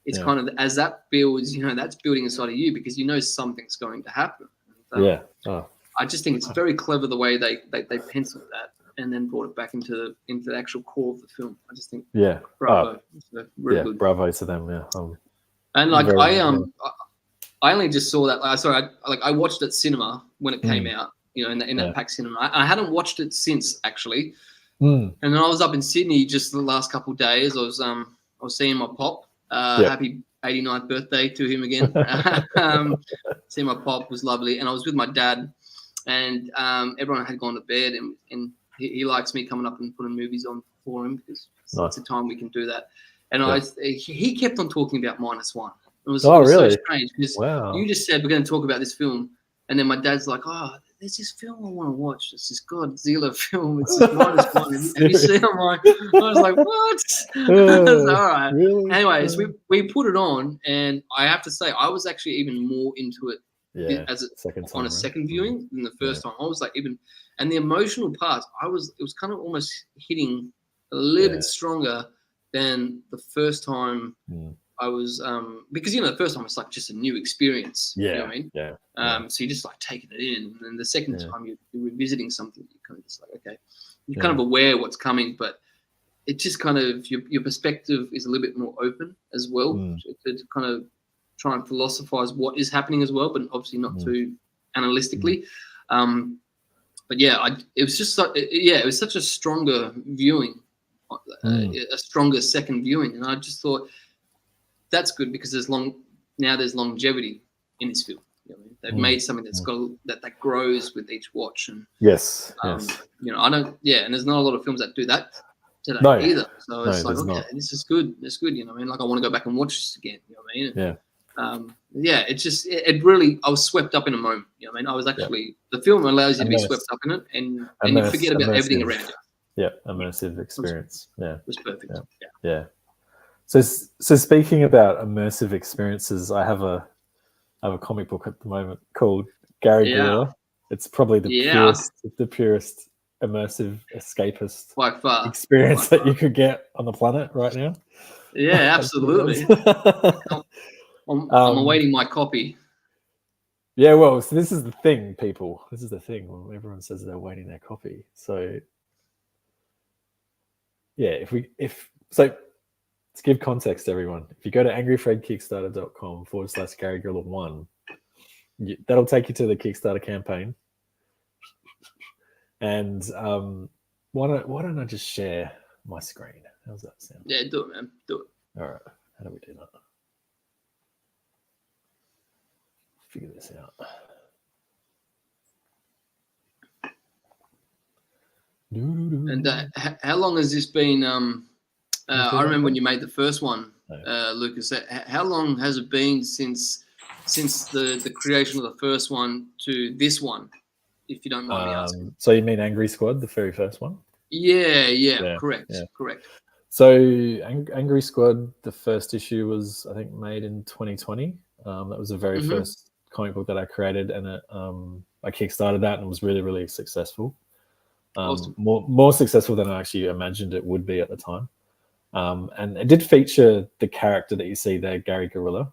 It's kind of, as that builds, you know, that's building inside of you because you know something's going to happen. I just think it's very clever the way they penciled that and then brought it back into the actual core of the film. I just think, bravo. Really good. Bravo to them. And like I only just saw that. I watched it cinema when it came out, you know, in that packed cinema. I hadn't watched it since actually. And then I was up in Sydney just the last couple of days. I was seeing my pop. Happy 89th birthday to him again. Seeing my pop was lovely, and I was with my dad, and everyone had gone to bed, and he likes me coming up and putting movies on for him because it's a time we can do that. And he kept on talking about Minus One. It was really? So strange because you just said we're going to talk about this film, and then my dad's like, oh, there's this film I want to watch. It's this Godzilla film. It's this Minus One. Have you seen it? I was like, what? All right. Really? Anyways, we put it on, and I have to say, I was actually even more into it on a second viewing than the first time. I was like and the emotional parts, it was kind of almost hitting a little bit stronger than the first time. I was because, you know, the first time it's like just a new experience. You know what I mean? So you're just like taking it in, and then the second time you're revisiting something, you're kind of just like, okay, you're kind of aware what's coming, but it just kind of your perspective is a little bit more open as well to kind of try and philosophize what is happening as well, but obviously not too analytically. But yeah, it was just it was such a stronger viewing, a stronger second viewing, and I just thought that's good because there's longevity in this film. You know, they've made something that's got that grows with each watch, and yes. you know, I don't, and there's not a lot of films that do that today either. So it's like, okay, this is good. It's good. You know what I mean? Like, I want to go back and watch this again. You know what I mean? It's just, it really, I was swept up in a moment. You know what I mean? I was actually, the film allows you to be swept up in it, and you forget about everything around you. Yeah, immersive experience. It was perfect. Yeah. So speaking about immersive experiences, I have a comic book at the moment called Gary Gorilla. It's probably the purest immersive escapist by far experience that you could get on the planet right now. Yeah, absolutely. I'm awaiting my copy. Yeah, well, so this is the thing, people. This is the thing when everyone says they're waiting their copy. So yeah, to give context to everyone, if you go to angryfredkickstarter.com/Gary Gorilla 1, that'll take you to the Kickstarter campaign. And why don't I just share my screen? How's that sound? Yeah, do it, man. Do it. All right. How do we do that? Figure this out. And how long has this been? I remember when you made the first one, Lucas. How long has it been since the creation of the first one to this one, if you don't mind me asking? So you mean Angry Squad, the very first one? Yeah, correct. So Angry Squad, the first issue was, I think, made in 2020. That was the very first comic book that I created, and I kickstarted that, and it was really, really successful. Awesome. More successful than I actually imagined it would be at the time. And it did feature the character that you see there, Gary Gorilla,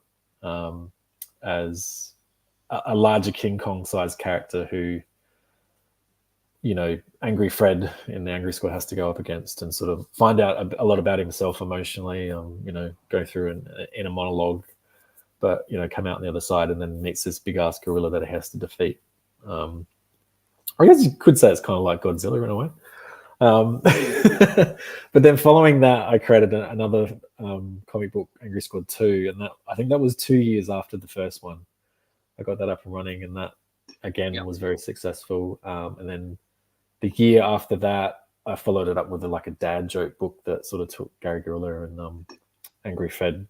as a larger King Kong sized character who, you know, Angry Fred in the Angry Squad has to go up against and sort of find out a lot about himself emotionally, you know, go through an inner monologue, but, you know, come out on the other side and then meets this big ass gorilla that he has to defeat. I guess you could say it's kind of like Godzilla in a way. But then following that, I created another comic book, Angry Squad 2, and I think that was 2 years after the first one. I got that up and running, and that again was very successful. And then the year after that, I followed it up with a dad joke book that sort of took Gary Gorilla and Angry Fred,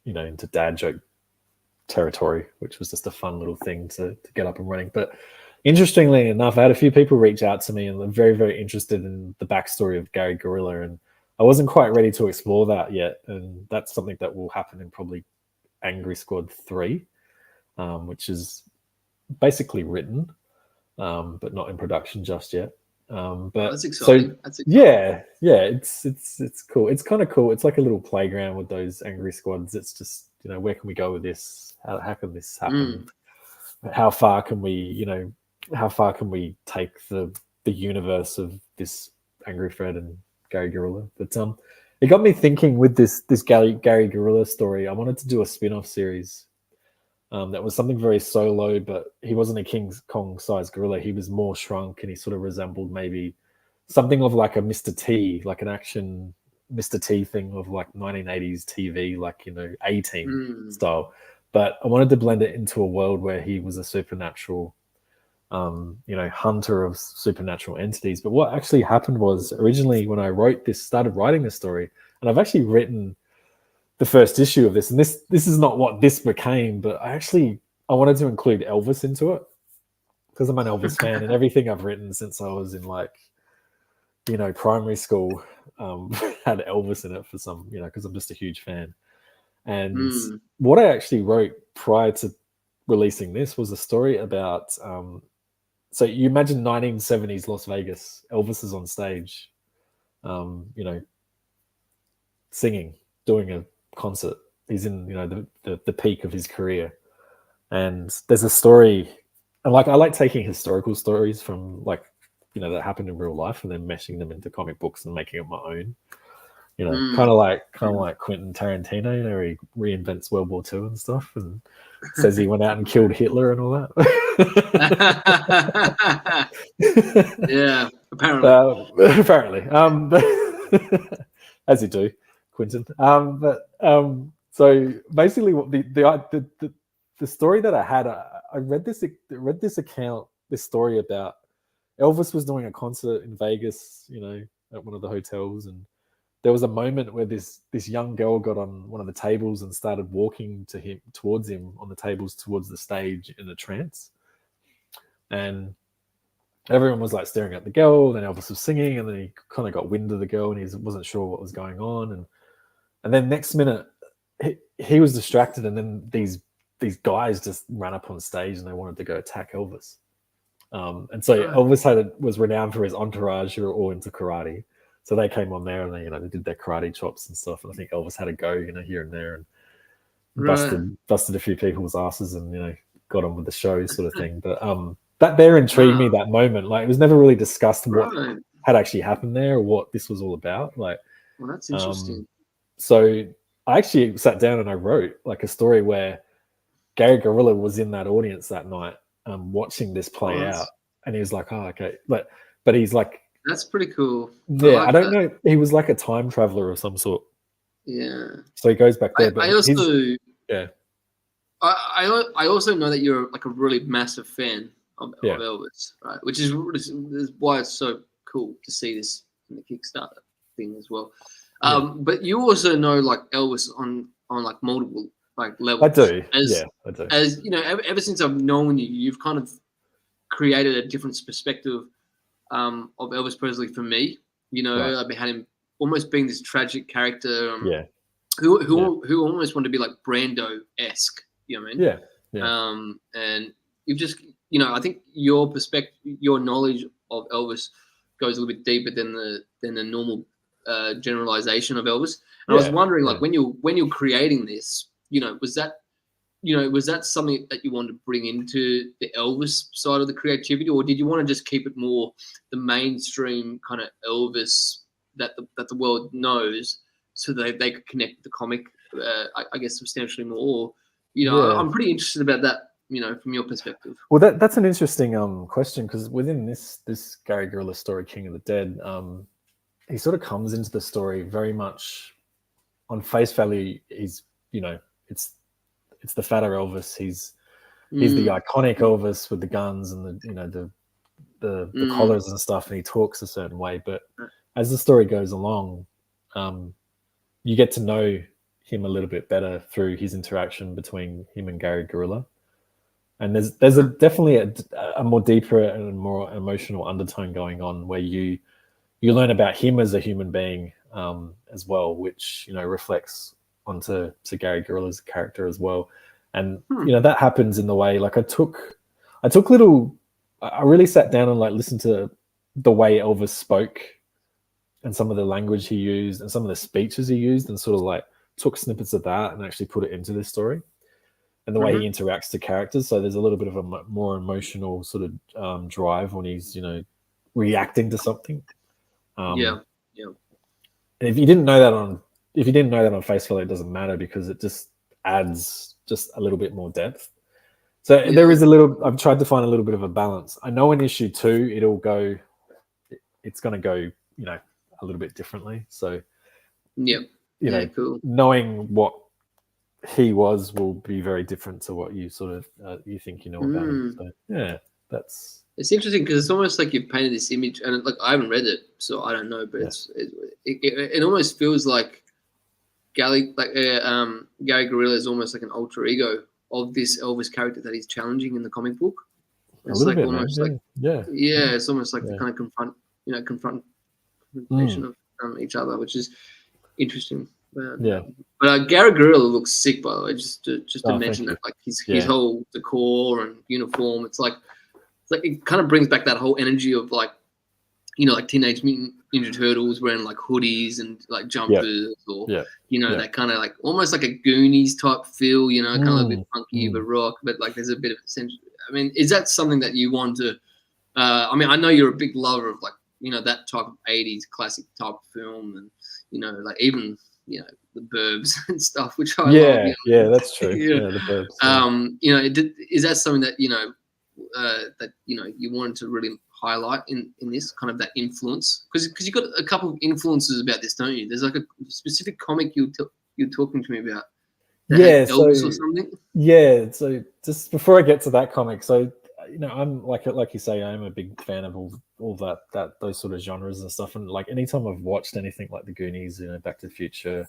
you know, into dad joke territory, which was just a fun little thing to get up and running. But interestingly enough, I had a few people reach out to me and they're very, very interested in the backstory of Gary Gorilla, and I wasn't quite ready to explore that yet. And that's something that will happen in probably Angry Squad 3, which is basically written, but not in production just yet. But that's exciting. So, that's exciting. Yeah, it's cool. It's kind of cool. It's like a little playground with those Angry Squads. It's just, you know, where can we go with this? How can this happen? How far can we take the universe of this Angry Fred and Gary Gorilla? But it got me thinking with this Gary Gorilla story. I wanted to do a spin-off series that was something very solo, but he wasn't a King Kong sized gorilla. He was more shrunk, and he sort of resembled maybe something of like a Mr. T, like an action Mr. T thing of like 1980s TV, like, you know, A-Team style. But I wanted to blend it into a world where he was a supernatural, you know, hunter of supernatural entities. But what actually happened was, originally when I started writing this story, and I've actually written the first issue of this, and this is not what this became, but I wanted to include Elvis into it because I'm an Elvis fan, and everything I've written since I was in, like, you know, primary school had Elvis in it for some, you know, because I'm just a huge fan. And what I actually wrote prior to releasing this was a story about, so you imagine 1970s Las Vegas, Elvis is on stage, you know, singing, doing a concert. He's in, you know, the peak of his career. And there's a story, and like, I like taking historical stories from, like, you know, that happened in real life and then meshing them into comic books and making it my own. You know, kind of like Quentin Tarantino, you know, where he reinvents World War II and stuff, and says he went out and killed Hitler and all that. Yeah, apparently. Apparently, as you do, Quentin. So basically, what the story that I had, I read this story about Elvis was doing a concert in Vegas, you know, at one of the hotels, and there was a moment where this young girl got on one of the tables and started walking towards him on the tables towards the stage in a trance, and everyone was like staring at the girl. Then Elvis was singing, and then he kind of got wind of the girl, and he wasn't sure what was going on, and then next minute he was distracted, and then these guys just ran up on stage and they wanted to go attack Elvis. And so Elvis was renowned for his entourage who were all into karate. So they came on there and they, you know, they did their karate chops and stuff. And I think Elvis had a go, you know, here and there, and busted a few people's asses and, you know, got on with the show sort of thing. But that there intrigued me, that moment. Like, it was never really discussed what had actually happened there or what this was all about. Like, well, that's interesting. So I actually sat down and I wrote like a story where Gary Gorilla was in that audience that night, watching this play out, and he was like, "Oh, okay," but he's like, "That's pretty cool." Yeah, I don't know. He was like a time traveler of some sort. Yeah. So he goes back there. But I also, yeah. I also know that you're like a really massive fan of Elvis, right? Which is why it's so cool to see this in the Kickstarter thing as well. But you also know like Elvis on like multiple like levels. I do. I do. As you know, ever since I've known you, you've kind of created a different perspective of Elvis Presley for me. You know, I've had him almost being this tragic character. Who almost wanted to be like Brando-esque. You know what I mean? Yeah. And you've just, you know, I think your perspective, your knowledge of Elvis goes a little bit deeper than the normal generalization of Elvis. And I was wondering, like, when you're creating this, you know, was that something that you wanted to bring into the Elvis side of the creativity, or did you want to just keep it more the mainstream kind of Elvis that the world knows, so that they could connect with the comic, I guess, substantially more? Or, you know, I'm pretty interested about that, you know, from your perspective. Well, that's an interesting question, because within this Gary Gorilla story, King of the Dead, he sort of comes into the story very much on face value. He's, you know, it's the fatter Elvis. He's the iconic Elvis with the guns and the, you know, the collars and stuff, and he talks a certain way. But as the story goes along, you get to know him a little bit better through his interaction between him and Gary Gorilla. And there's definitely a more deeper and more emotional undertone going on, where you learn about him as a human being as well, which, you know, reflects onto Gary Gorilla's character as well. And you know, that happens in the way, like, I really sat down and like listened to the way Elvis spoke and some of the language he used and some of the speeches he used, and sort of like took snippets of that and actually put it into this story, and the way he interacts to characters. So there's a little bit of a more emotional sort of drive when he's, you know, reacting to something. And if you didn't know that on face value, it doesn't matter, because it just adds just a little bit more depth. So there is I've tried to find a little bit of a balance. I know in issue 2 it's going to go, you know, a little bit differently. So you know, cool. Knowing what he was will be very different to what you sort of you think you know about him. So it's interesting, because it's almost like you've painted this image, and like I haven't read it, so I don't know, but it almost feels like Gary Gorilla is almost like an alter ego of this Elvis character that he's challenging in the comic book. It's like almost like it's almost like the kind of confrontation of each other, which is interesting. But Gary Gorilla looks sick, by the way. Just to mention that, like his whole decor and uniform, it's like it kind of brings back that whole energy of, like, you know, like Teenage Mutant Ninja Turtles wearing like hoodies and like jumpers, or you know, that kind of like almost like a Goonies type feel, you know, kind of a bit funky but rock, but like there's a bit of essential. I mean, is that something that you want to? I mean, I know you're a big lover of like that type of 80s classic type of film, and like even the Burbs and stuff, which I love. Yeah, that's true. Yeah. Yeah, the Burbs. Yeah. Is that something that you wanted to really highlight in this kind of that influence? Because you've got a couple of influences about this, don't you? There's like a specific comic you're talking to me about. Yeah, Elvis or something. Yeah, so just before I get to that comic, so I'm like you say, I'm a big fan of all that those sort of genres and stuff, and like anytime I've watched anything like the Goonies, Back to the Future,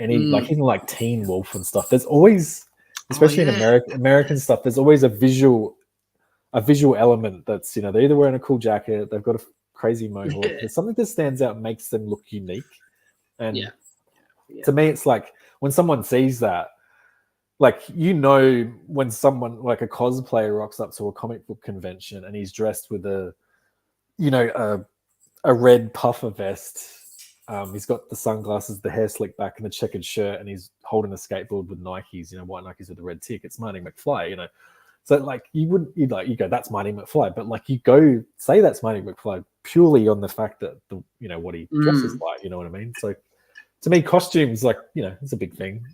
even like Teen Wolf and stuff, there's always, especially in American stuff, there's always a visual element that's they're either wearing a cool jacket, they've got a crazy mohawk, there's something that stands out, makes them look unique, and to me it's like when someone sees that, like when someone like a cosplayer rocks up to a comic book convention and he's dressed with a red puffer vest, he's got the sunglasses, the hair slicked back, and the checkered shirt, and he's holding a skateboard with Nikes, white Nikes with a red tick. It's Marty McFly, So like you go, that's Marty McFly, but like you go say that's Marty McFly purely on the fact that what he dresses like, you know what I mean? So to me, costumes, like it's a big thing.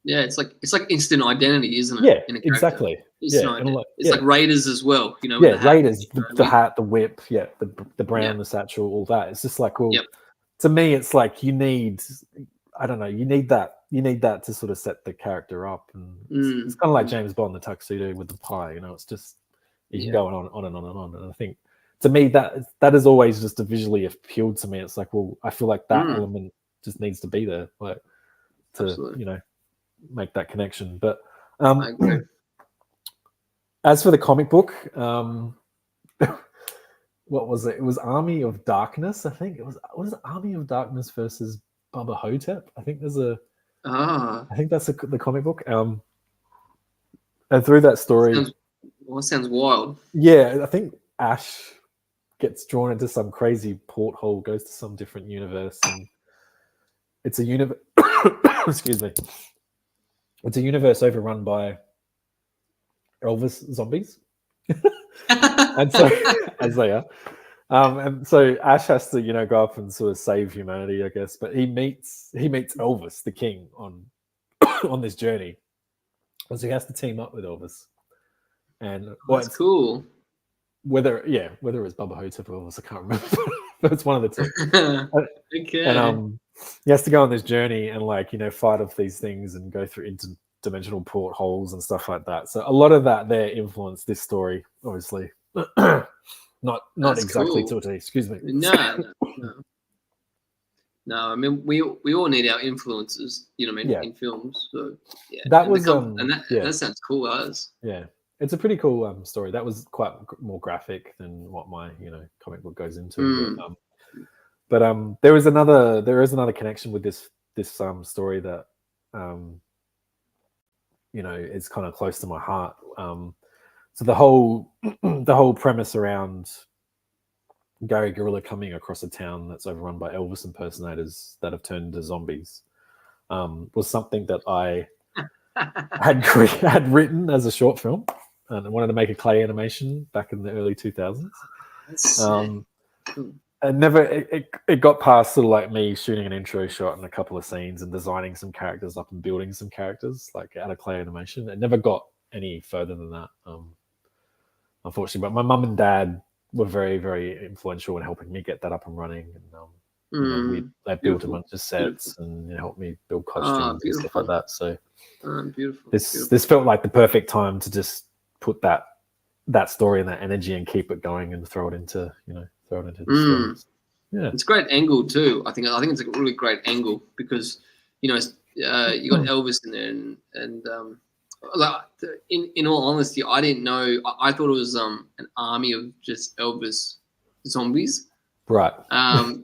Yeah, it's like instant identity, isn't it? Yeah, exactly. It's like Raiders as well, Raiders, the hat, the whip, the brown, the satchel, all that. It's just like, to me, it's like you need that to sort of set the character up, and it's kind of like James Bond, the tuxedo with the pie. It's just you can go on and on and on. And I think to me that has always just visually appealed to me. It's like, well, I feel like that element just needs to be there, like to Absolutely. Make that connection. But I agree. As for the comic book, what was it? It was Army of Darkness, I think. What is it? Army of Darkness versus Bubba Hotep? I think there's I think that's the comic book. And through that story, sounds wild. Yeah, I think Ash gets drawn into some crazy porthole, goes to some different universe, and it's a universe. Excuse me. It's a universe overrun by Elvis zombies, and so as they are, and so Ash has to go up and sort of save humanity, I guess. But he meets Elvis, the king, on on this journey, so he has to team up with Elvis. And that's cool. Whether it was Bubba Hotep or Elvis, I can't remember. But it's one of the two. Okay. And he has to go on this journey and fight off these things and go through interdimensional portholes and stuff like that. So a lot of that there influenced this story, obviously. Not that's exactly cool. Totally. Excuse me. No. I mean, we all need our influences, in films. So yeah, that sounds cool, guys. Yeah. It's a pretty cool story. That was quite more graphic than what my comic book goes into. But there is another connection with this story that is kind of close to my heart. So the whole premise around Gary Gorilla coming across a town that's overrun by Elvis impersonators that have turned into zombies was something that I had written as a short film, and I wanted to make a clay animation back in the early 2000s. And it got past sort of like me shooting an intro shot and a couple of scenes and designing some characters up and building some characters like out of clay animation. It never got any further than that, unfortunately. But my mum and dad were very, very influential in helping me get that up and running. And they built a bunch of sets and helped me build costumes and stuff like that. So beautiful. This felt like the perfect time to just put that story and that energy and keep it going and throw it into the stories. Yeah, it's a great angle too. I think it's a really great angle because you got Elvis in there, and like in all honesty, I didn't know. I thought it was an army of just Elvis zombies. Right.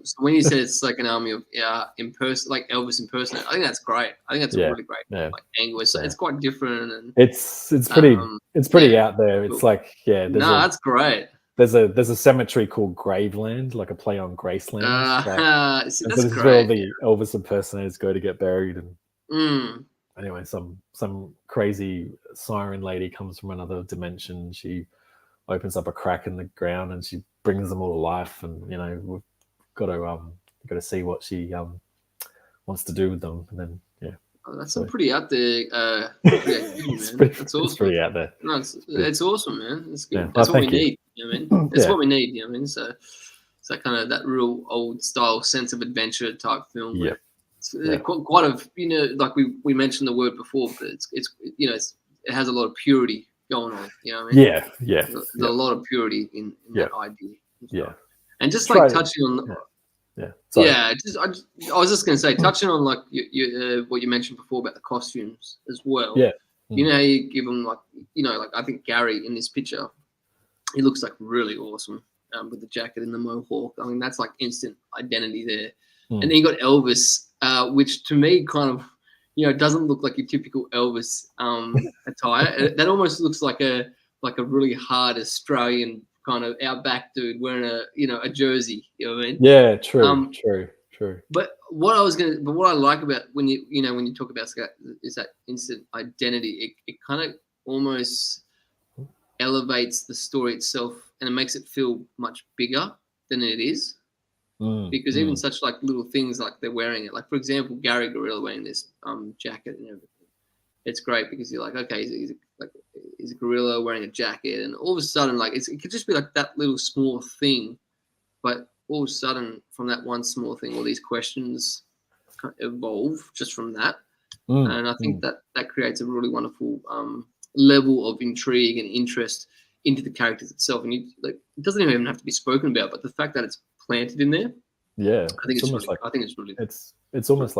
So when you said it's like an army of like Elvis impersonator, I think that's great. I think that's a really great angle. It's quite different, and it's pretty out there. It's like that's great. There's a cemetery called Graveland, like a play on Graceland. That's this is where all the Elvis impersonators go to get buried. And anyway, some crazy siren lady comes from another dimension. She opens up a crack in the ground and she brings them all to life, and we've got to see what she wants to do with them, and then that's some pretty out there creativity, man. That's awesome. It's pretty out there. No, it's awesome, man. It's good. Yeah. That's what we you. need. You know what I mean? That's what we need. You know what I mean? So it's that kind of that real old style sense of adventure type film. Yeah. It's quite a like we mentioned the word before, but it's it has a lot of purity going on. You know what I mean? Yeah. There's a lot of purity in that idea. Yeah. And just like touching on. I was just going to say, touching on like what you mentioned before about the costumes as well. Yeah. You know how you give them like I think Gary in this picture, he looks like really awesome with the jacket and the mohawk. I mean, that's like instant identity there. And then you got Elvis, which to me kind of doesn't look like your typical Elvis attire. That almost looks like a really hard Australian kind of outback dude wearing a jersey. You know what I mean? Yeah, true. But what I like about when you talk about Scott is that instant identity. It kind of almost elevates the story itself, and it makes it feel much bigger than it is. Because even such like little things like they're wearing it, like for example, Gary Gorilla wearing this jacket and everything. It's great because you're like, okay, he's a gorilla wearing a jacket, and all of a sudden, like it could just be like that little small thing, but all of a sudden, from that one small thing, all these questions evolve just from that, and I think that creates a really wonderful level of intrigue and interest into the characters itself, and it doesn't even have to be spoken about, but the fact that it's planted in there, I think it's almost like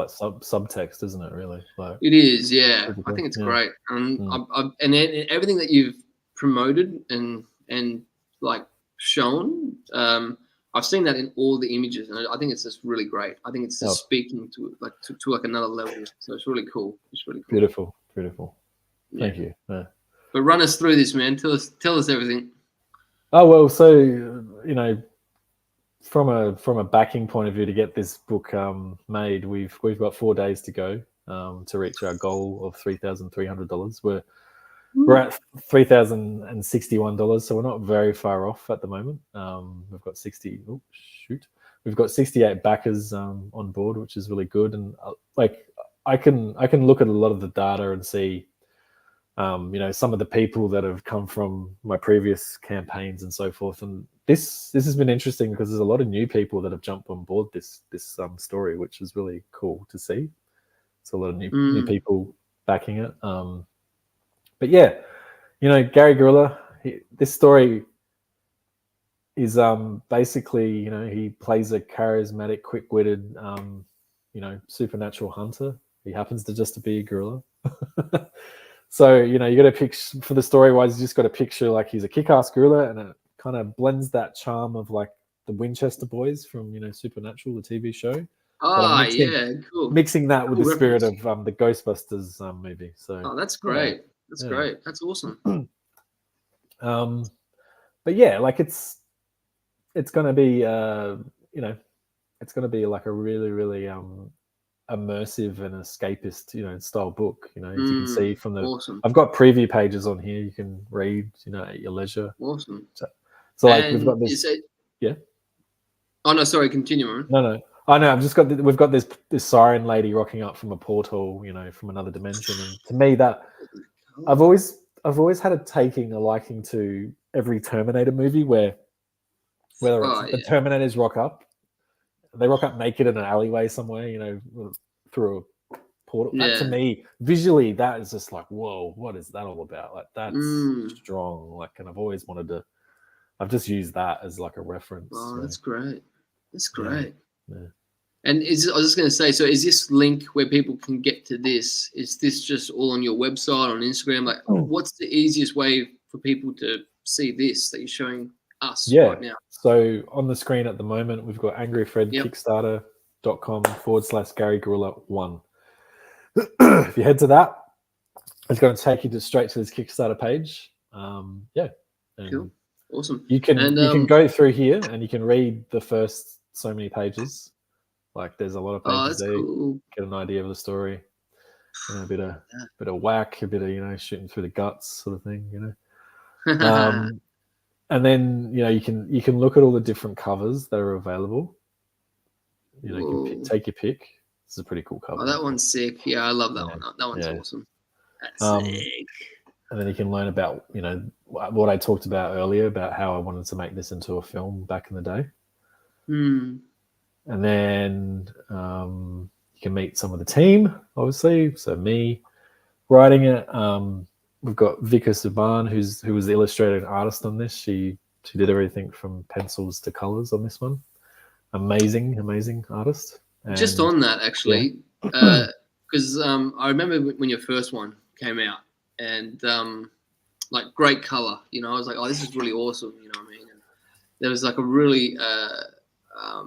subtext, isn't it? Really, like it is. Yeah, I think it's great, and and everything that you've promoted and like shown, I've seen that in all the images, and I think it's just really great. I think it's just speaking to like another level. So it's really cool. It's really cool. Beautiful. Thank you. Yeah. But run us through this, man. Tell us everything. Oh well, so from a backing point of view, to get this book made, we've got 4 days to go to reach our goal of $3,300. We're at $3,061, so we're not very far off at the moment. We've got 68 backers on board, which is really good. And I can look at a lot of the data and see some of the people that have come from my previous campaigns and so forth. And this has been interesting because there's a lot of new people that have jumped on board this story, which is really cool to see. It's a lot of new people backing it. But yeah, Gary Gorilla, this story is basically, he plays a charismatic, quick-witted, supernatural hunter. He happens to just be a gorilla. So, you got to picture, for the story-wise, you just got to picture like he's a kick-ass gorilla, and it kind of blends that charm of like the Winchester boys from, Supernatural, the TV show. Cool. Mixing that with the spirit of the Ghostbusters movie. So, that's great. That's great. That's awesome. But yeah, like it's gonna be it's gonna be like a really, really immersive and escapist, style book. As you can see from the, awesome. I've got preview pages on here. You can read, at your leisure. Awesome. So like we've got this. Yeah. Oh no, sorry. Continue, man. No. I know. We've got this siren lady rocking up from a portal, from another dimension, and to me that. I've always had a liking to every Terminator movie whether the Terminators rock up naked in an alleyway somewhere, through a portal. That, to me, visually, that is just like, whoa, what is that all about? Like that's strong. Like, and I've just used that as like a reference. Oh, that's great. That's great. Yeah. And I was just going to say, so is this link where people can get to this? Is this just all on your website, on Instagram? Like, what's the easiest way for people to see this that you're showing us right now? So on the screen at the moment, we've got angryfredkickstarter.com/Gary Gorilla 1. If you head to that, it's going to take you straight to this Kickstarter page. Cool. Awesome. You can go through here and you can read the first so many pages. Like there's a lot of pages there. Cool. Get an idea of the story. A bit of whack, a bit of shooting through the guts sort of thing. And then you can look at all the different covers that are available. You can take your pick. This is a pretty cool cover. Oh, that one's sick. Yeah, I love that one. That one's awesome. That's sick. And then you can learn about what I talked about earlier about how I wanted to make this into a film back in the day. And then you can meet some of the team, obviously. So me writing it. We've got Vika Subban, who was the illustrator and artist on this. She did everything from pencils to colors on this one. Amazing artist. And, just on that, actually, because I remember when your first one came out, and like great color. I was like, oh, this is really awesome. You know what I mean? And there was like a really, I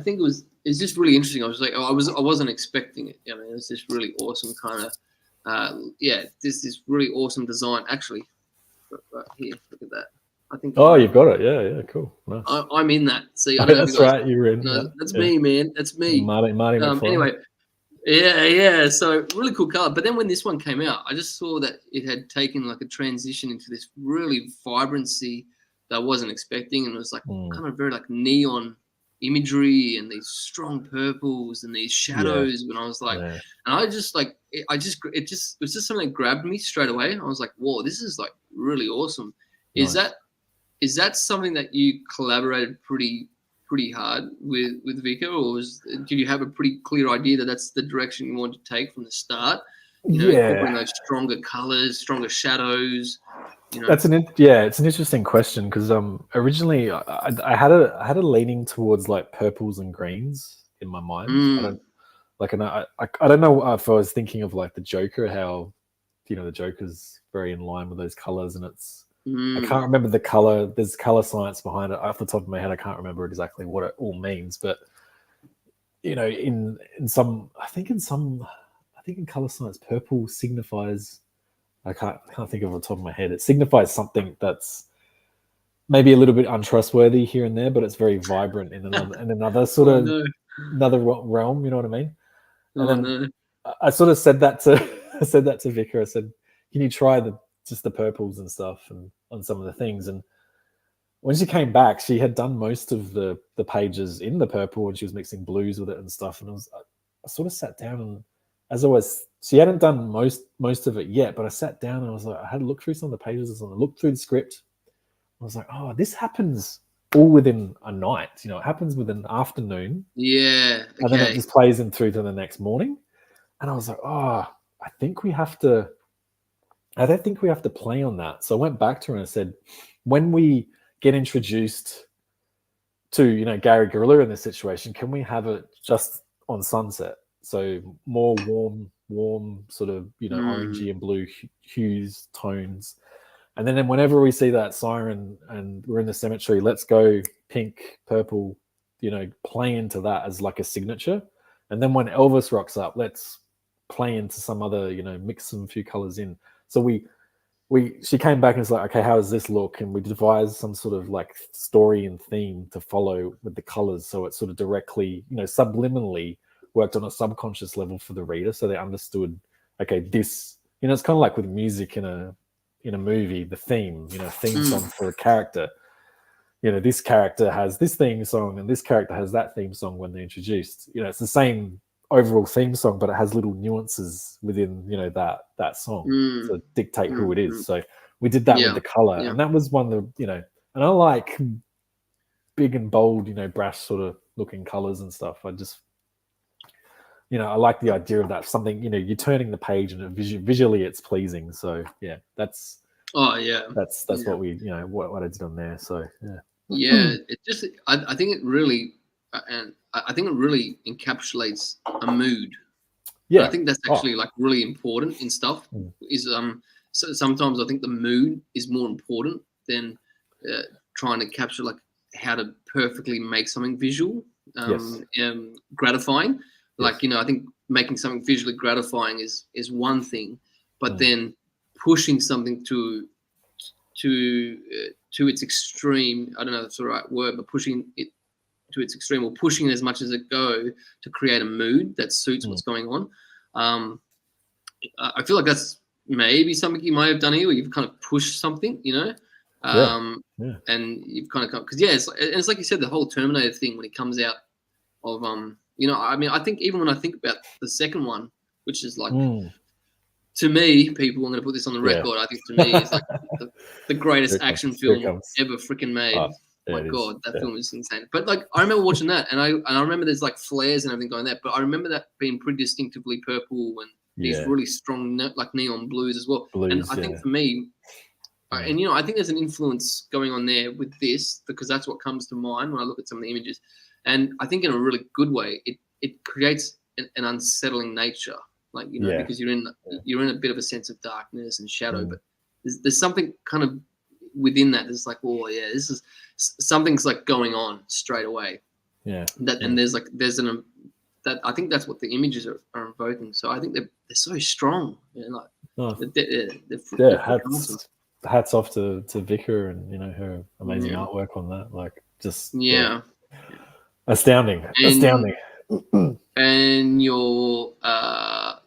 think it's just really interesting. I was like, I wasn't expecting it. I mean, it was just really awesome kind of. This really awesome design. Actually, right here, look at that. I think. Oh, you've got it. Yeah, cool. Nice. I'm in that. See, I don't know that's right. You're in. That's me, man. That's me. Marty. Anyway, yeah. So really cool color. But then when this one came out, I just saw that it had taken like a transition into this really vibrancy that I wasn't expecting, and it was like kind of very like neon imagery and these strong purples and these shadows. When I was like, and I just like it was just something that grabbed me straight away. I was like, whoa, this is like really awesome. Nice. Is that something that you collaborated pretty hard with Vika, or did you have a pretty clear idea that that's the direction you wanted to take from the start? Incorporating those stronger colors, stronger shadows. It's an interesting question because originally I had a leaning towards like purples and greens in my mind. I don't know if I was thinking of like the Joker, how the Joker's very in line with those colors, and it's I can't remember the color. There's color science behind it. Off the top of my head, I can't remember exactly what it all means, but in color science, purple signifies. I can't think of it off the top of my head. It signifies something that's maybe a little bit untrustworthy here and there, but it's very vibrant in another sort of another realm. You know what I mean? And then I sort of said that to Vika. I said, "Can you try just the purples and stuff and on some of the things?" And when she came back, she had done most of the pages in the purple, and she was mixing blues with it and stuff. And I sort of sat down, and she hadn't done most of it yet, but I sat down and I was like, I had to look through some of the pages and I looked through the script. I was like, oh, this happens all within a night. It happens within an afternoon. Yeah. Okay. And then it just plays in through to the next morning. And I was like, oh, I don't think we have to play on that. So I went back to her and I said, when we get introduced to, Gary Gorilla in this situation, can we have it just on sunset? So more warm sort of, orangey and blue hues, tones. And then whenever we see that siren and we're in the cemetery, let's go pink, purple, play into that as like a signature. And then when Elvis rocks up, let's play into some other, mix some few colors in. So she came back and was like, okay, how does this look? And we devised some sort of like story and theme to follow with the colors. So it sort of directly, subliminally worked on a subconscious level for the reader. So they understood, okay, this, it's kind of like with music in a movie, the theme, theme song for a character. This character has this theme song and this character has that theme song when they're introduced. It's the same overall theme song, but it has little nuances within, that song to dictate who it is. So we did that with the color. And that was one of the, and I like big and bold, brash sort of looking colors and stuff. I just, I like the idea of that, something, you're turning the page and visually it's pleasing. So yeah, that's what we, what I did on there. So yeah. Yeah. It just, I think it really, and I think it really encapsulates a mood. Yeah. I think that's actually like really important in stuff is, so sometimes I think the mood is more important than trying to capture like how to perfectly make something visual, gratifying. Like, I think making something visually gratifying is one thing, but then pushing something to its extreme, I don't know if that's the right word, but pushing it to its extreme or pushing it as much as it go to create a mood that suits what's going on. I feel like that's maybe something you might have done here where you've kind of pushed something, And you've kind of come because it's like you said, the whole Terminator thing when it comes out of I mean, I think even when I think about the second one, which is like to me, people, I'm going to put this on the record. I think to me it's like the greatest action film ever freaking made. Oh, my God, that film is insane. But like, I remember watching that, and I remember there's like flares and everything going there. But I remember that being pretty distinctively purple and these really strong like neon blues as well. And I think for me, and I think there's an influence going on there with this because that's what comes to mind when I look at some of the images. And I think in a really good way, it creates an unsettling nature. Like, because you're in a bit of a sense of darkness and shadow, but there's something kind of within that that's like, oh yeah, this is something's like going on straight away. And there's that I think that's what the images are invoking. So I think they're so strong. Hats off to Vicar and her amazing artwork on that. Like just astounding. And your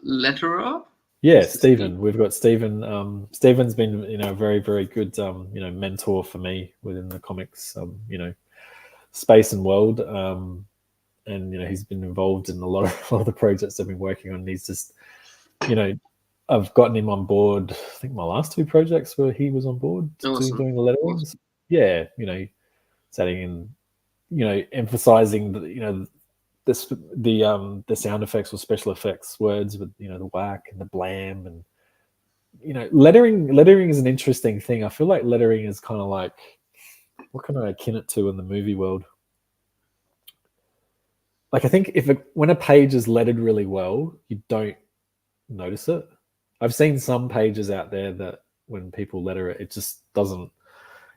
letterer? Yeah, Stephen. We've got Stephen. Stephen's been, a very, very good, mentor for me within the comics, space and world. And he's been involved in a lot of the projects I've been working on. He's just, I've gotten him on board. I think my last 2 projects where he was on board doing the letterings. Awesome. Yeah, setting in, emphasizing the the sound effects or special effects words with the whack and the blam and lettering is an interesting thing. I feel like lettering is kind of like, what can I akin it to in the movie world? Like I think when a page is lettered really well, you don't notice it. I've seen some pages out there that when people letter it, it just doesn't.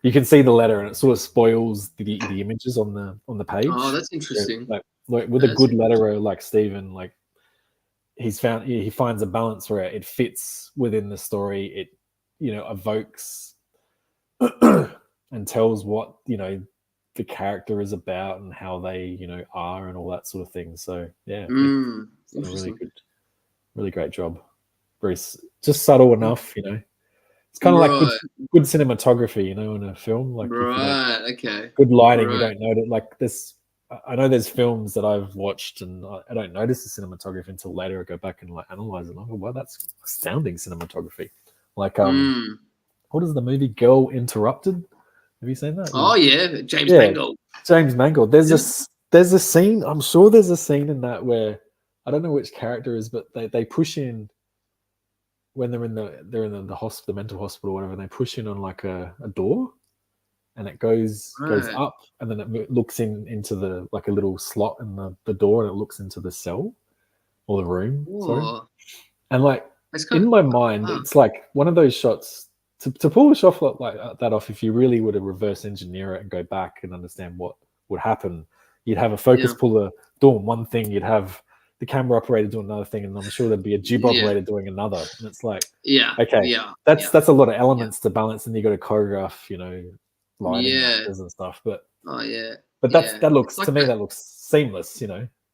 You can see the letter and it sort of spoils the images on the page. Oh, that's interesting. Like with a good letterer like Stephen, like he finds a balance where it fits within the story. It evokes and tells what the character is about and how they are and all that sort of thing. So yeah, it's a really great job. Very just subtle enough, It's kind of like good cinematography, in a film. Like good lighting, you don't notice. Like this, I know there's films that I've watched and I don't notice the cinematography until later. I go back and analyze it. And I go, wow, that's astounding cinematography. Like, what is the movie Girl Interrupted? Have you seen that? Oh yeah, James Mangold. James Mangold. There's a scene. I'm sure there's a scene in that where I don't know which character is, but they push in. When they're in the hospital, the mental hospital, or whatever, and they push in on like a door, and it goes up, and then it looks into the like a little slot in the door, and it looks into the cell or the room. Sorry. And like in my mind, it's like one of those shots to pull a shot like that off. If you really were to reverse engineer it and go back and understand what would happen, you'd have a focus puller doing one thing, you'd have the camera operator doing another thing, and I'm sure there'd be a jib operator doing another. And it's like, that's a lot of elements to balance, and you got to choreograph, lighting actors and stuff. But that looks to me that looks seamless,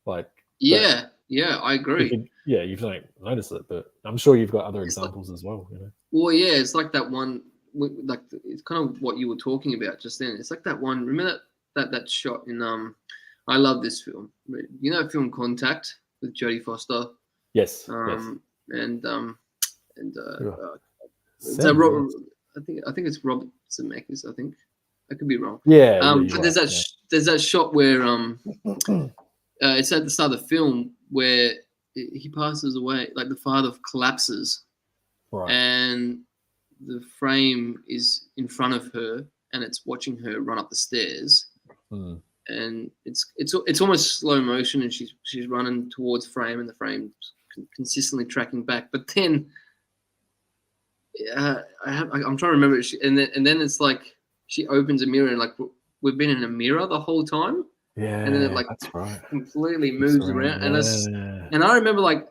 like I agree. You don't notice it, but I'm sure you've got other examples as well. Well, it's like that one, like it's kind of what you were talking about just then. It's like that one. Remember that shot in I love this film. Film Contact with Jodie Foster. Yes. And so Robert, I think it's Robert Zemeckis. I think I could be wrong. But there's that shot where it's at the start of the film where he passes away, like the father collapses, and the frame is in front of her, and it's watching her run up the stairs. And it's almost slow motion, and she's running towards frame, and the frame's consistently tracking back. But then, I'm trying to remember. And then it's like she opens a mirror, and like we've been in a mirror the whole time. Yeah, and then it like completely moves around, and I remember like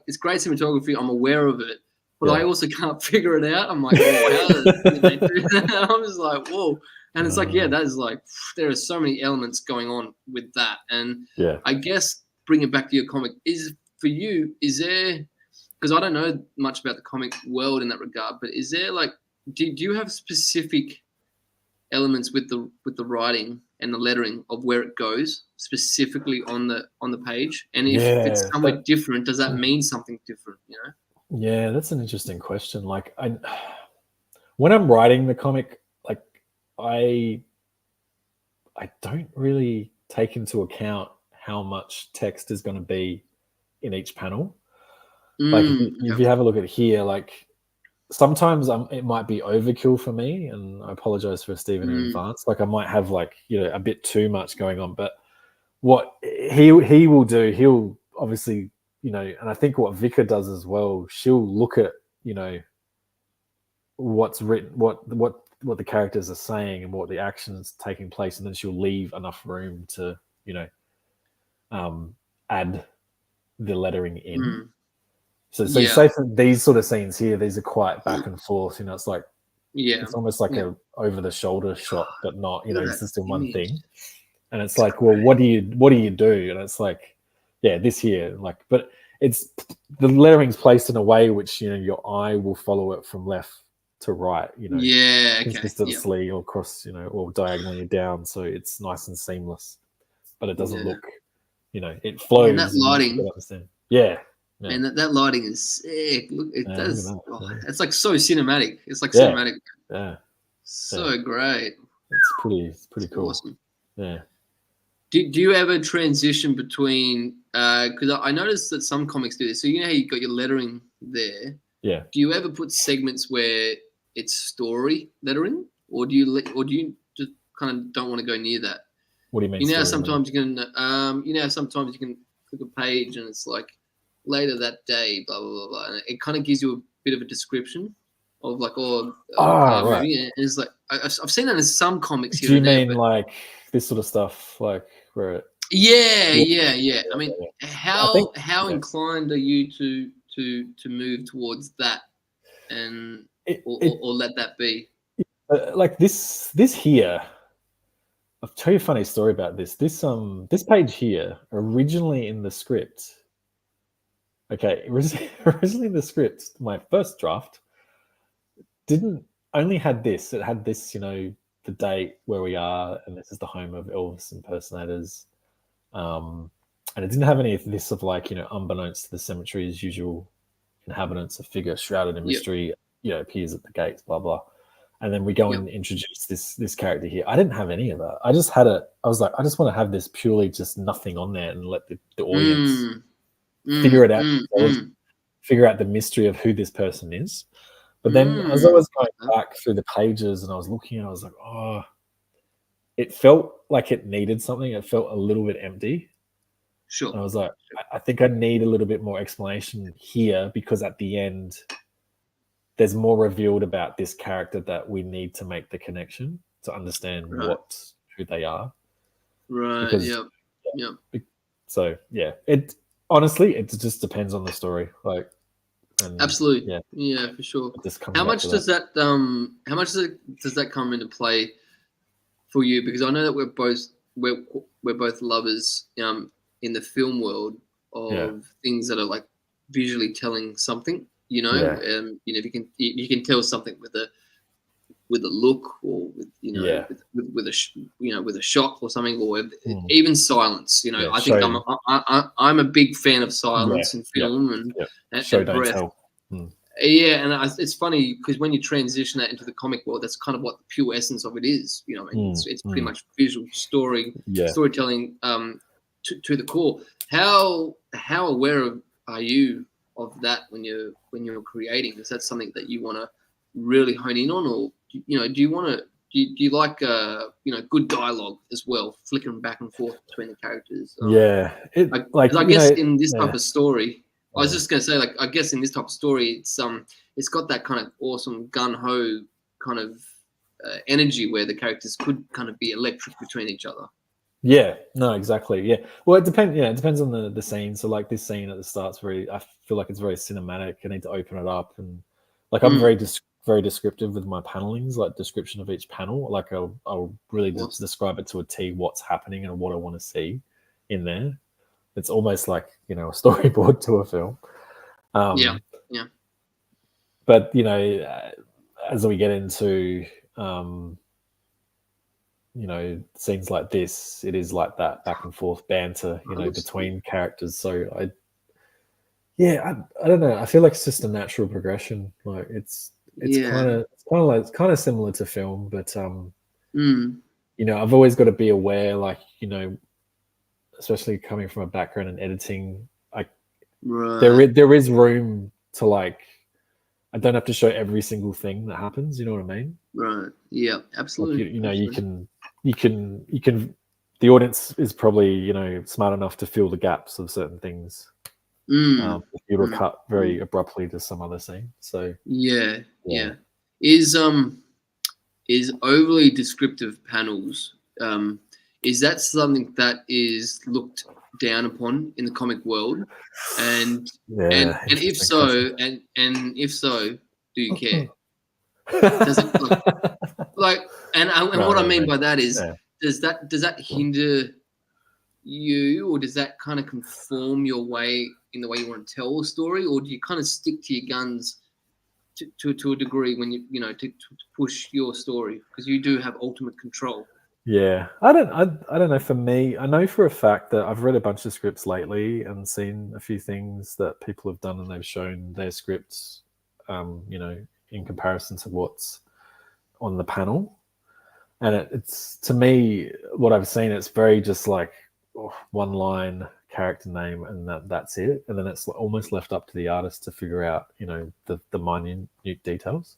it's great cinematography. I'm aware of it, but I also can't figure it out. I'm like, how did they do that? I'm just like, whoa. And it's like, that is like, there are so many elements going on with that. And I guess bring it back to your comic is there, because I don't know much about the comic world in that regard, but is there like, do you have specific elements with the writing and the lettering of where it goes specifically on the page? And if it's somewhere different, does that mean something different? You know? Yeah, that's an interesting question. Like, when I'm writing the comic, like I don't really take into account how much text is going to be in each panel. Like if you have a look at here, like sometimes it might be overkill for me, and I apologize for Stephen in advance. Like I might have like, you know, a bit too much going on, but what he will do, he'll obviously, you know, and I think what Vika does as well, she'll look at, you know, what's written, what the characters are saying and what the actions taking place, and then she'll leave enough room to, you know, add the lettering in. So say for these sort of scenes here, these are quite back and forth, you know, it's like it's almost like a over the shoulder shot, but not, you know, it's just in one thing. And it's like, well, what do you do? And it's like, yeah, this here, like, but it's the lettering's placed in a way which, you know, your eye will follow it from left to right, you know, consistently or across, you know, or diagonally down, so it's nice and seamless, but it doesn't look, you know, it flows. And that lighting, and that lighting is sick. Look, it does. It's like so cinematic. It's like cinematic. So great. It's pretty cool. Awesome. Yeah. Do you ever transition between? Because I noticed that some comics do this. So you know how you got your lettering there. Yeah. Do you ever put segments where it's story lettering, or do you just kind of don't want to go near that? What do you mean? You know, sometimes you can. Sometimes you can click a page and it's like later that day, blah blah blah blah, and it kind of gives you a bit of a description of like, right. movie. And it's like I've seen that in some comics here. Do you mean like this sort of stuff, like where it? Yeah. I mean, how inclined are you to move towards that, and or let that be? Like this here. I'll tell you a funny story about this. This page here, originally in the script. Okay, originally in the script, my first draft only had this. It had this, you know, the date where we are, and this is the home of Elvis impersonators. And it didn't have any of this of like, you know, unbeknownst to the cemetery's usual inhabitants, a figure shrouded in mystery, you know, appears at the gates, blah blah. And then we go and introduce this character here. I didn't have any of that. I just had I was like, I just want to have this purely just nothing on there and let the audience figure it out, figure out the mystery of who this person is. But then as I was going back through the pages and I was looking, and I was like, oh, it felt like it needed something. It felt a little bit empty. Sure. And I was like, I think I need a little bit more explanation here, because at the end, there's more revealed about this character that we need to make the connection to understand who they are. Right. Because, So yeah, it honestly, it just depends on the story. Like, absolutely. Yeah, for sure. How much does that come into play for you? Because I know that we're both lovers in the film world of things that are like visually telling something. You know, you know, you can tell something with a look, or with, you know, with a shot or something, or even silence. You know, I think I'm a big fan of silence in film and show, don't breath. tell. Yeah, and it's funny because when you transition that into the comic world, that's kind of what the pure essence of it is. You know, it's pretty much visual storytelling to the core. How aware are you of that when you're creating? Is that something that you want to really hone in on, or you know, do you like you know, good dialogue as well, flickering back and forth between the characters? I guess in this type of story, I was just going to say, like, I guess in this type of story, it's got that kind of awesome gun ho kind of energy where the characters could kind of be electric between each other. Yeah, no, exactly. Yeah, well, it depends. Yeah, it depends on the scene. So, like this scene at the start's I feel like it's very cinematic. I need to open it up, and like I'm very descriptive with my panelings, like description of each panel. Like I'll really describe it to a T what's happening and what I want to see in there. It's almost like, you know, a storyboard to a film. Yeah. But you know, as we get into scenes like this, it is like that back and forth banter, between characters. So I don't know. I feel like it's just a natural progression. Like it's kind of similar to film, but I've always got to be aware, like, especially coming from a background in editing, like there is room to, like, I don't have to show every single thing that happens. You know what I mean? Right. Yeah. Absolutely. Like, you can. The audience is probably smart enough to fill the gaps of certain things. If you were cut very abruptly to some other scene. So yeah. Is overly descriptive panels? Is that something that is looked down upon in the comic world? And if so, and if so, do you care? Does it like and what I mean by that is, does that hinder you, or does that kind of conform your way in the way you want to tell a story, or do you kind of stick to your guns to a degree when to push your story, because you do have ultimate control? Yeah, I don't know. For me, I know for a fact that I've read a bunch of scripts lately and seen a few things that people have done, and they've shown their scripts, in comparison to what's on the panel. And it's, to me, what I've seen, it's very just like one line character name, and that's it. And then it's almost left up to the artist to figure out, the minute details,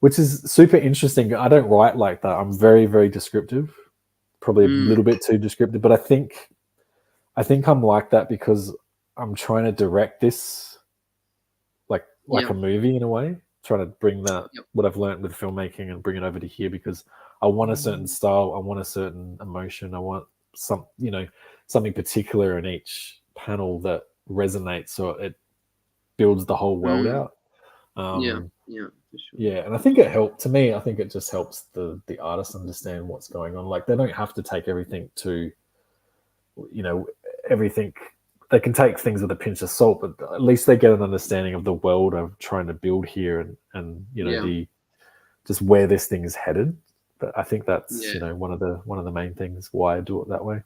which is super interesting. I don't write like that. I'm very, very descriptive, probably a little bit too descriptive, but I think I'm like that because I'm trying to direct this like a movie in a way, trying to bring that what I've learned with filmmaking and bring it over to here, because I want a certain style, I want a certain emotion, I want something particular in each panel that resonates, so it builds the whole world out. For sure. Yeah, and I think it helped. To me, I think it just helps the artist understand what's going on. Like, they don't have to take everything to, everything. They can take things with a pinch of salt, but at least they get an understanding of the world I'm trying to build here, and the just where this thing is headed. But I think that's one of the main things why I do it that way.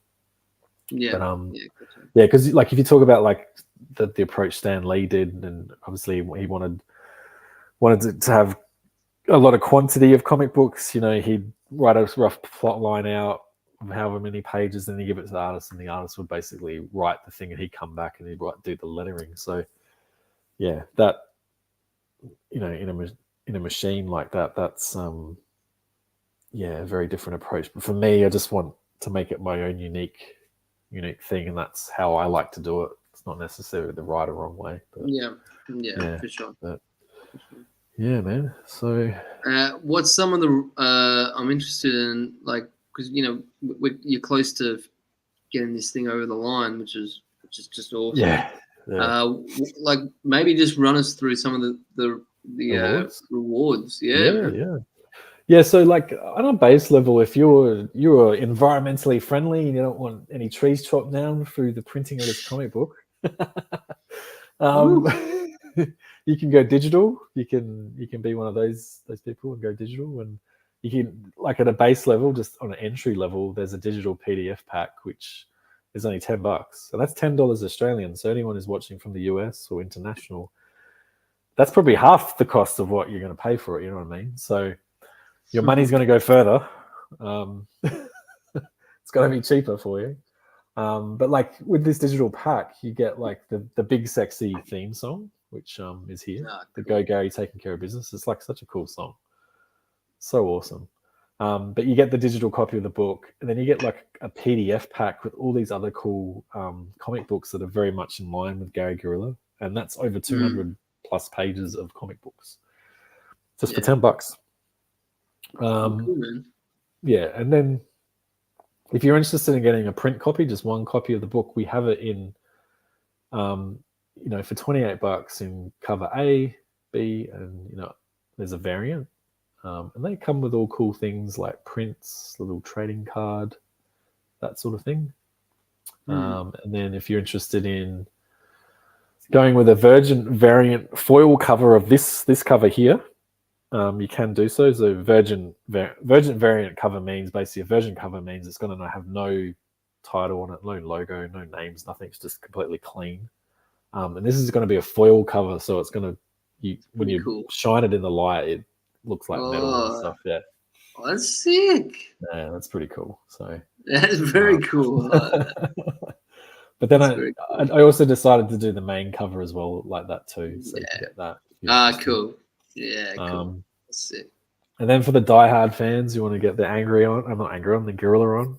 Because like, if you talk about like the approach Stan Lee did, and obviously he wanted to have a lot of quantity of comic books. He'd write a rough plot line out of however many pages, and he'd give it to the artist, and the artist would basically write the thing, and he'd come back and he'd do the lettering. So that in a machine like that, that's a very different approach. But for me, I just want to make it my own unique thing, and that's how I like to do it. It's not necessarily the right or wrong way. But for sure. Yeah, man. So, what's some of the? I'm interested in, like, because you're close to getting this thing over the line, which is just awesome. Yeah. Like, maybe just run us through some of the rewards. Yeah. So, like, on a base level, if you're environmentally friendly and you don't want any trees chopped down through the printing of this comic book, you can go digital. You can be one of those people and go digital, and you can, like, at a base level, just on an entry level, there's a digital PDF pack which is only $10, so that's $10 Australian. So anyone who's watching from the US or international, that's probably half the cost of what you're going to pay for it. You know what I mean? So your money's going to go further. It's going to be cheaper for you. But like with this digital pack, you get like the big sexy theme song, which is here. The Go Gary Taking Care of Business. It's like such a cool song. So awesome. But you get the digital copy of the book, and then you get like a PDF pack with all these other cool comic books that are very much in line with Gary Gorilla. And that's over 200 plus pages of comic books. Just for $10. Cool, man. Yeah, and then if you're interested in getting a print copy, just one copy of the book, we have it in, for $28 in cover A, B, and there's a variant, and they come with all cool things like prints, a little trading card, that sort of thing. And then if you're interested in going with a Virgin variant foil cover of this cover here, you can do so. So virgin variant cover means basically a virgin cover means it's going to have no title on it, no logo, no names, nothing. It's just completely clean. And this is going to be a foil cover, so it's going to when you cool. shine it in the light, it looks like metal and stuff. Yeah, Oh, that's sick. yeah, that's pretty cool. So That's very cool. but then Cool. I also decided to do the main cover as well, like that too. So you can get that. Cool. Yeah, cool. Um, That's sick. and then for the diehard fans, you want to get the angry on. I'm not angry on the gorilla on.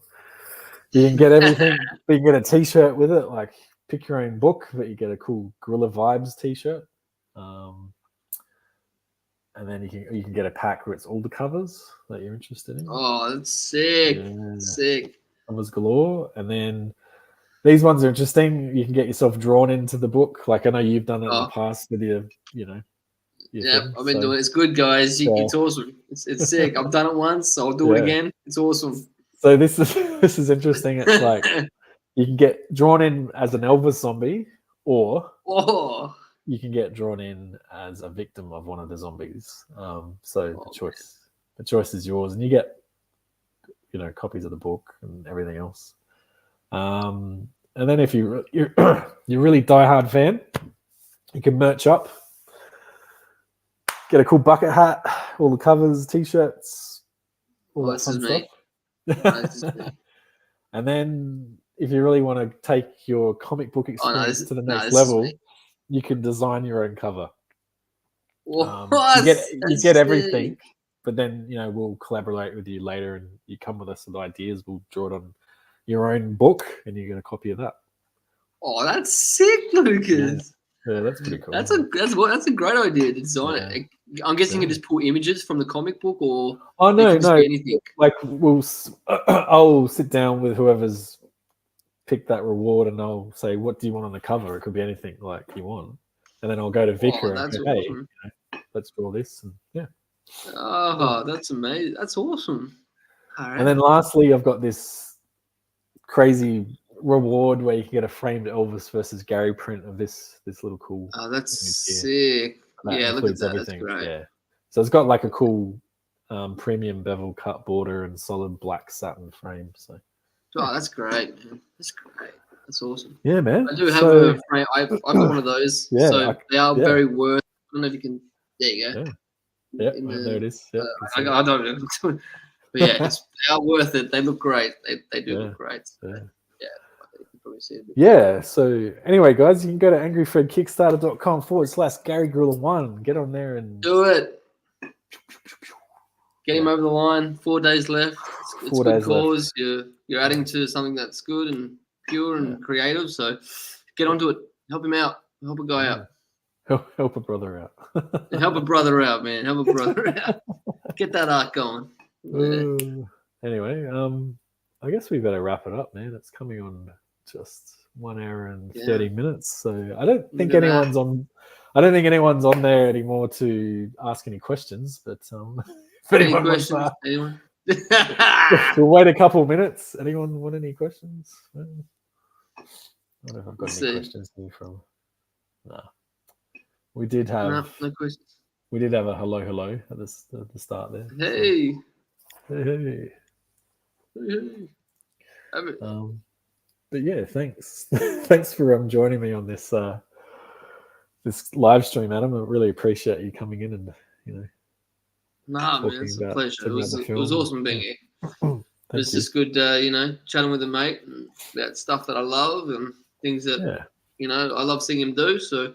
You can get everything. You can get a T-shirt with it, like pick your own book, but you get a cool Gorilla Vibes T-shirt. And then you can get a pack where it's all the covers that you're interested in. Oh, that's sick. Yeah. Sick. Covers galore. And then these ones are interesting. You can get yourself drawn into the book. Like I know you've done it in the past with your I've been doing it. It's good, guys. It's awesome. It's sick. I've done it once, so I'll do it again. It's awesome. So this is interesting. It's like you can get drawn in as an Elvis zombie, or you can get drawn in as a victim of one of the zombies. The choice is yours, and you get copies of the book and everything else. And then if you're really diehard fan, you can merch up. Get a cool bucket hat, all the covers, T-shirts, all that fun stuff. And then if you really want to take your comic book experience to the next level, you can design your own cover. You get everything, but then we'll collaborate with you later, and you come with us with ideas. We'll draw it on your own book, and you get a copy of that. Oh, that's sick, Lucas. Yeah, that's pretty cool. That's a great idea to design it. I'm guessing you can just pull images from the comic book, or no, anything. Like I'll sit down with whoever's picked that reward, and I'll say, "What do you want on the cover?" It could be anything like you want, and then I'll go to Vicar and go, awesome. "Hey, let's draw this." And that's amazing. That's awesome. Right. And then lastly, I've got this crazy reward where you can get a framed Elvis versus Gary print of this little cool. Oh, that's sick. That look at that. Everything. That's great. Yeah. So it's got like a cool premium bevel cut border and solid black satin frame. So. Oh, that's great, man. That's great. That's awesome. Yeah, man. I do have a frame. I've got one of those. Yeah, so they are very worth. I don't know if you can. There you go. Yeah, there it is. Yeah, I don't know. But yeah, they are worth it. They look great. They do look great. So, yeah. So anyway, guys, you can go to angryfredkickstarter.com/Gary Gorilla One. Get on there and do it. Get him over the line. 4 days left. It's a good cause. You're adding to something that's good and pure and creative. So get onto it. Help him out. Help a guy out. Help a brother out. Help a brother out, man. Help a brother out. Get that art going. Yeah. Anyway, I guess we better wrap it up, man. It's coming on just 1 hour and 30 minutes. So I don't think anyone's on. I don't think anyone's on there anymore to ask any questions. But if anyone wants to, we'll wait a couple minutes. Anyone want any questions? I don't know if I've got any questions here from. No. We did have no questions. We did have a hello at the start there. Hey. Hey. But yeah, thanks. Thanks for joining me on this this live stream, Adam. I really appreciate you coming in and Nah, man, it's a pleasure. It was awesome being here. It's just good, chatting with a mate and about stuff that I love and things that I love seeing him do. So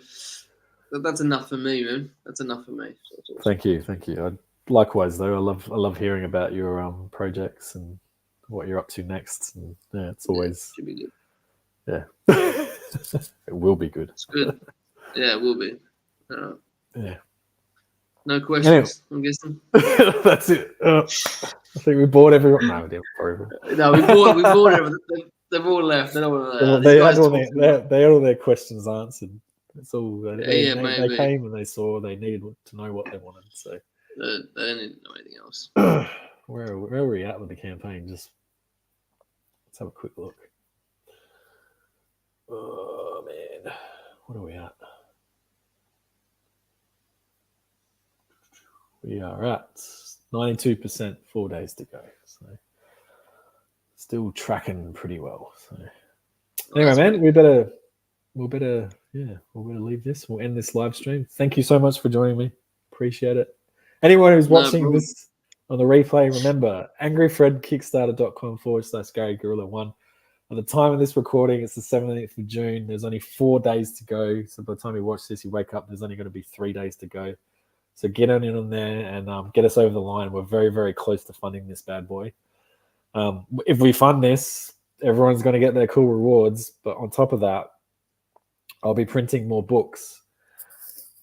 that's enough for me, man. That's enough for me. So awesome. Thank you. Likewise, though, I love hearing about your projects and what you're up to next. And it's always should be good. Yeah, it will be good. It's good. Yeah, it will be. Yeah. No questions. I'm guessing. That's it. I think we bored everyone. No, we didn't bore everyone. No, we bored everyone. They've all left. They don't want to. They had all their questions answered. It's all. They came and they saw. They needed to know what they wanted. So they don't need to know anything else. Where are we at with the campaign? Just let's have a quick look. Oh man, what are we at? we are at 92%, 4 days to go. So still tracking pretty well. So anyway, man, we'll better leave this. We'll end this live stream. Thank you so much for joining me. Appreciate it. Anyone who's watching this on the replay, remember angryfredkickstarter.com/Gary Gorilla One. At the time of this recording, it's the 17th of June. There's only 4 days to go. So by the time you watch this, you wake up, there's only going to be 3 days to go. So get on in on there and get us over the line. We're very, very close to funding this bad boy. If we fund this, everyone's going to get their cool rewards. But on top of that, I'll be printing more books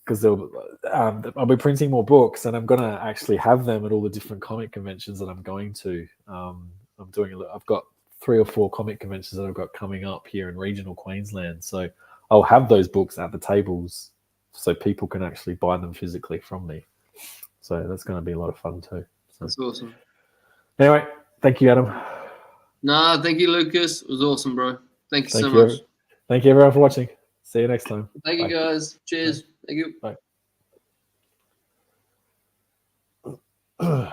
because I'll be printing more books, and I'm going to actually have them at all the different comic conventions that I'm going to. I've got 3 or 4 comic conventions that I've got coming up here in regional Queensland. So I'll have those books at the tables so people can actually buy them physically from me. So that's going to be a lot of fun too. So. That's awesome. Anyway, thank you, Adam. Nah, thank you, Lucas. It was awesome, bro. Thank you so much. Thank you, everyone, for watching. See you next time. Thank you, guys. Cheers. Bye. Thank you. Bye.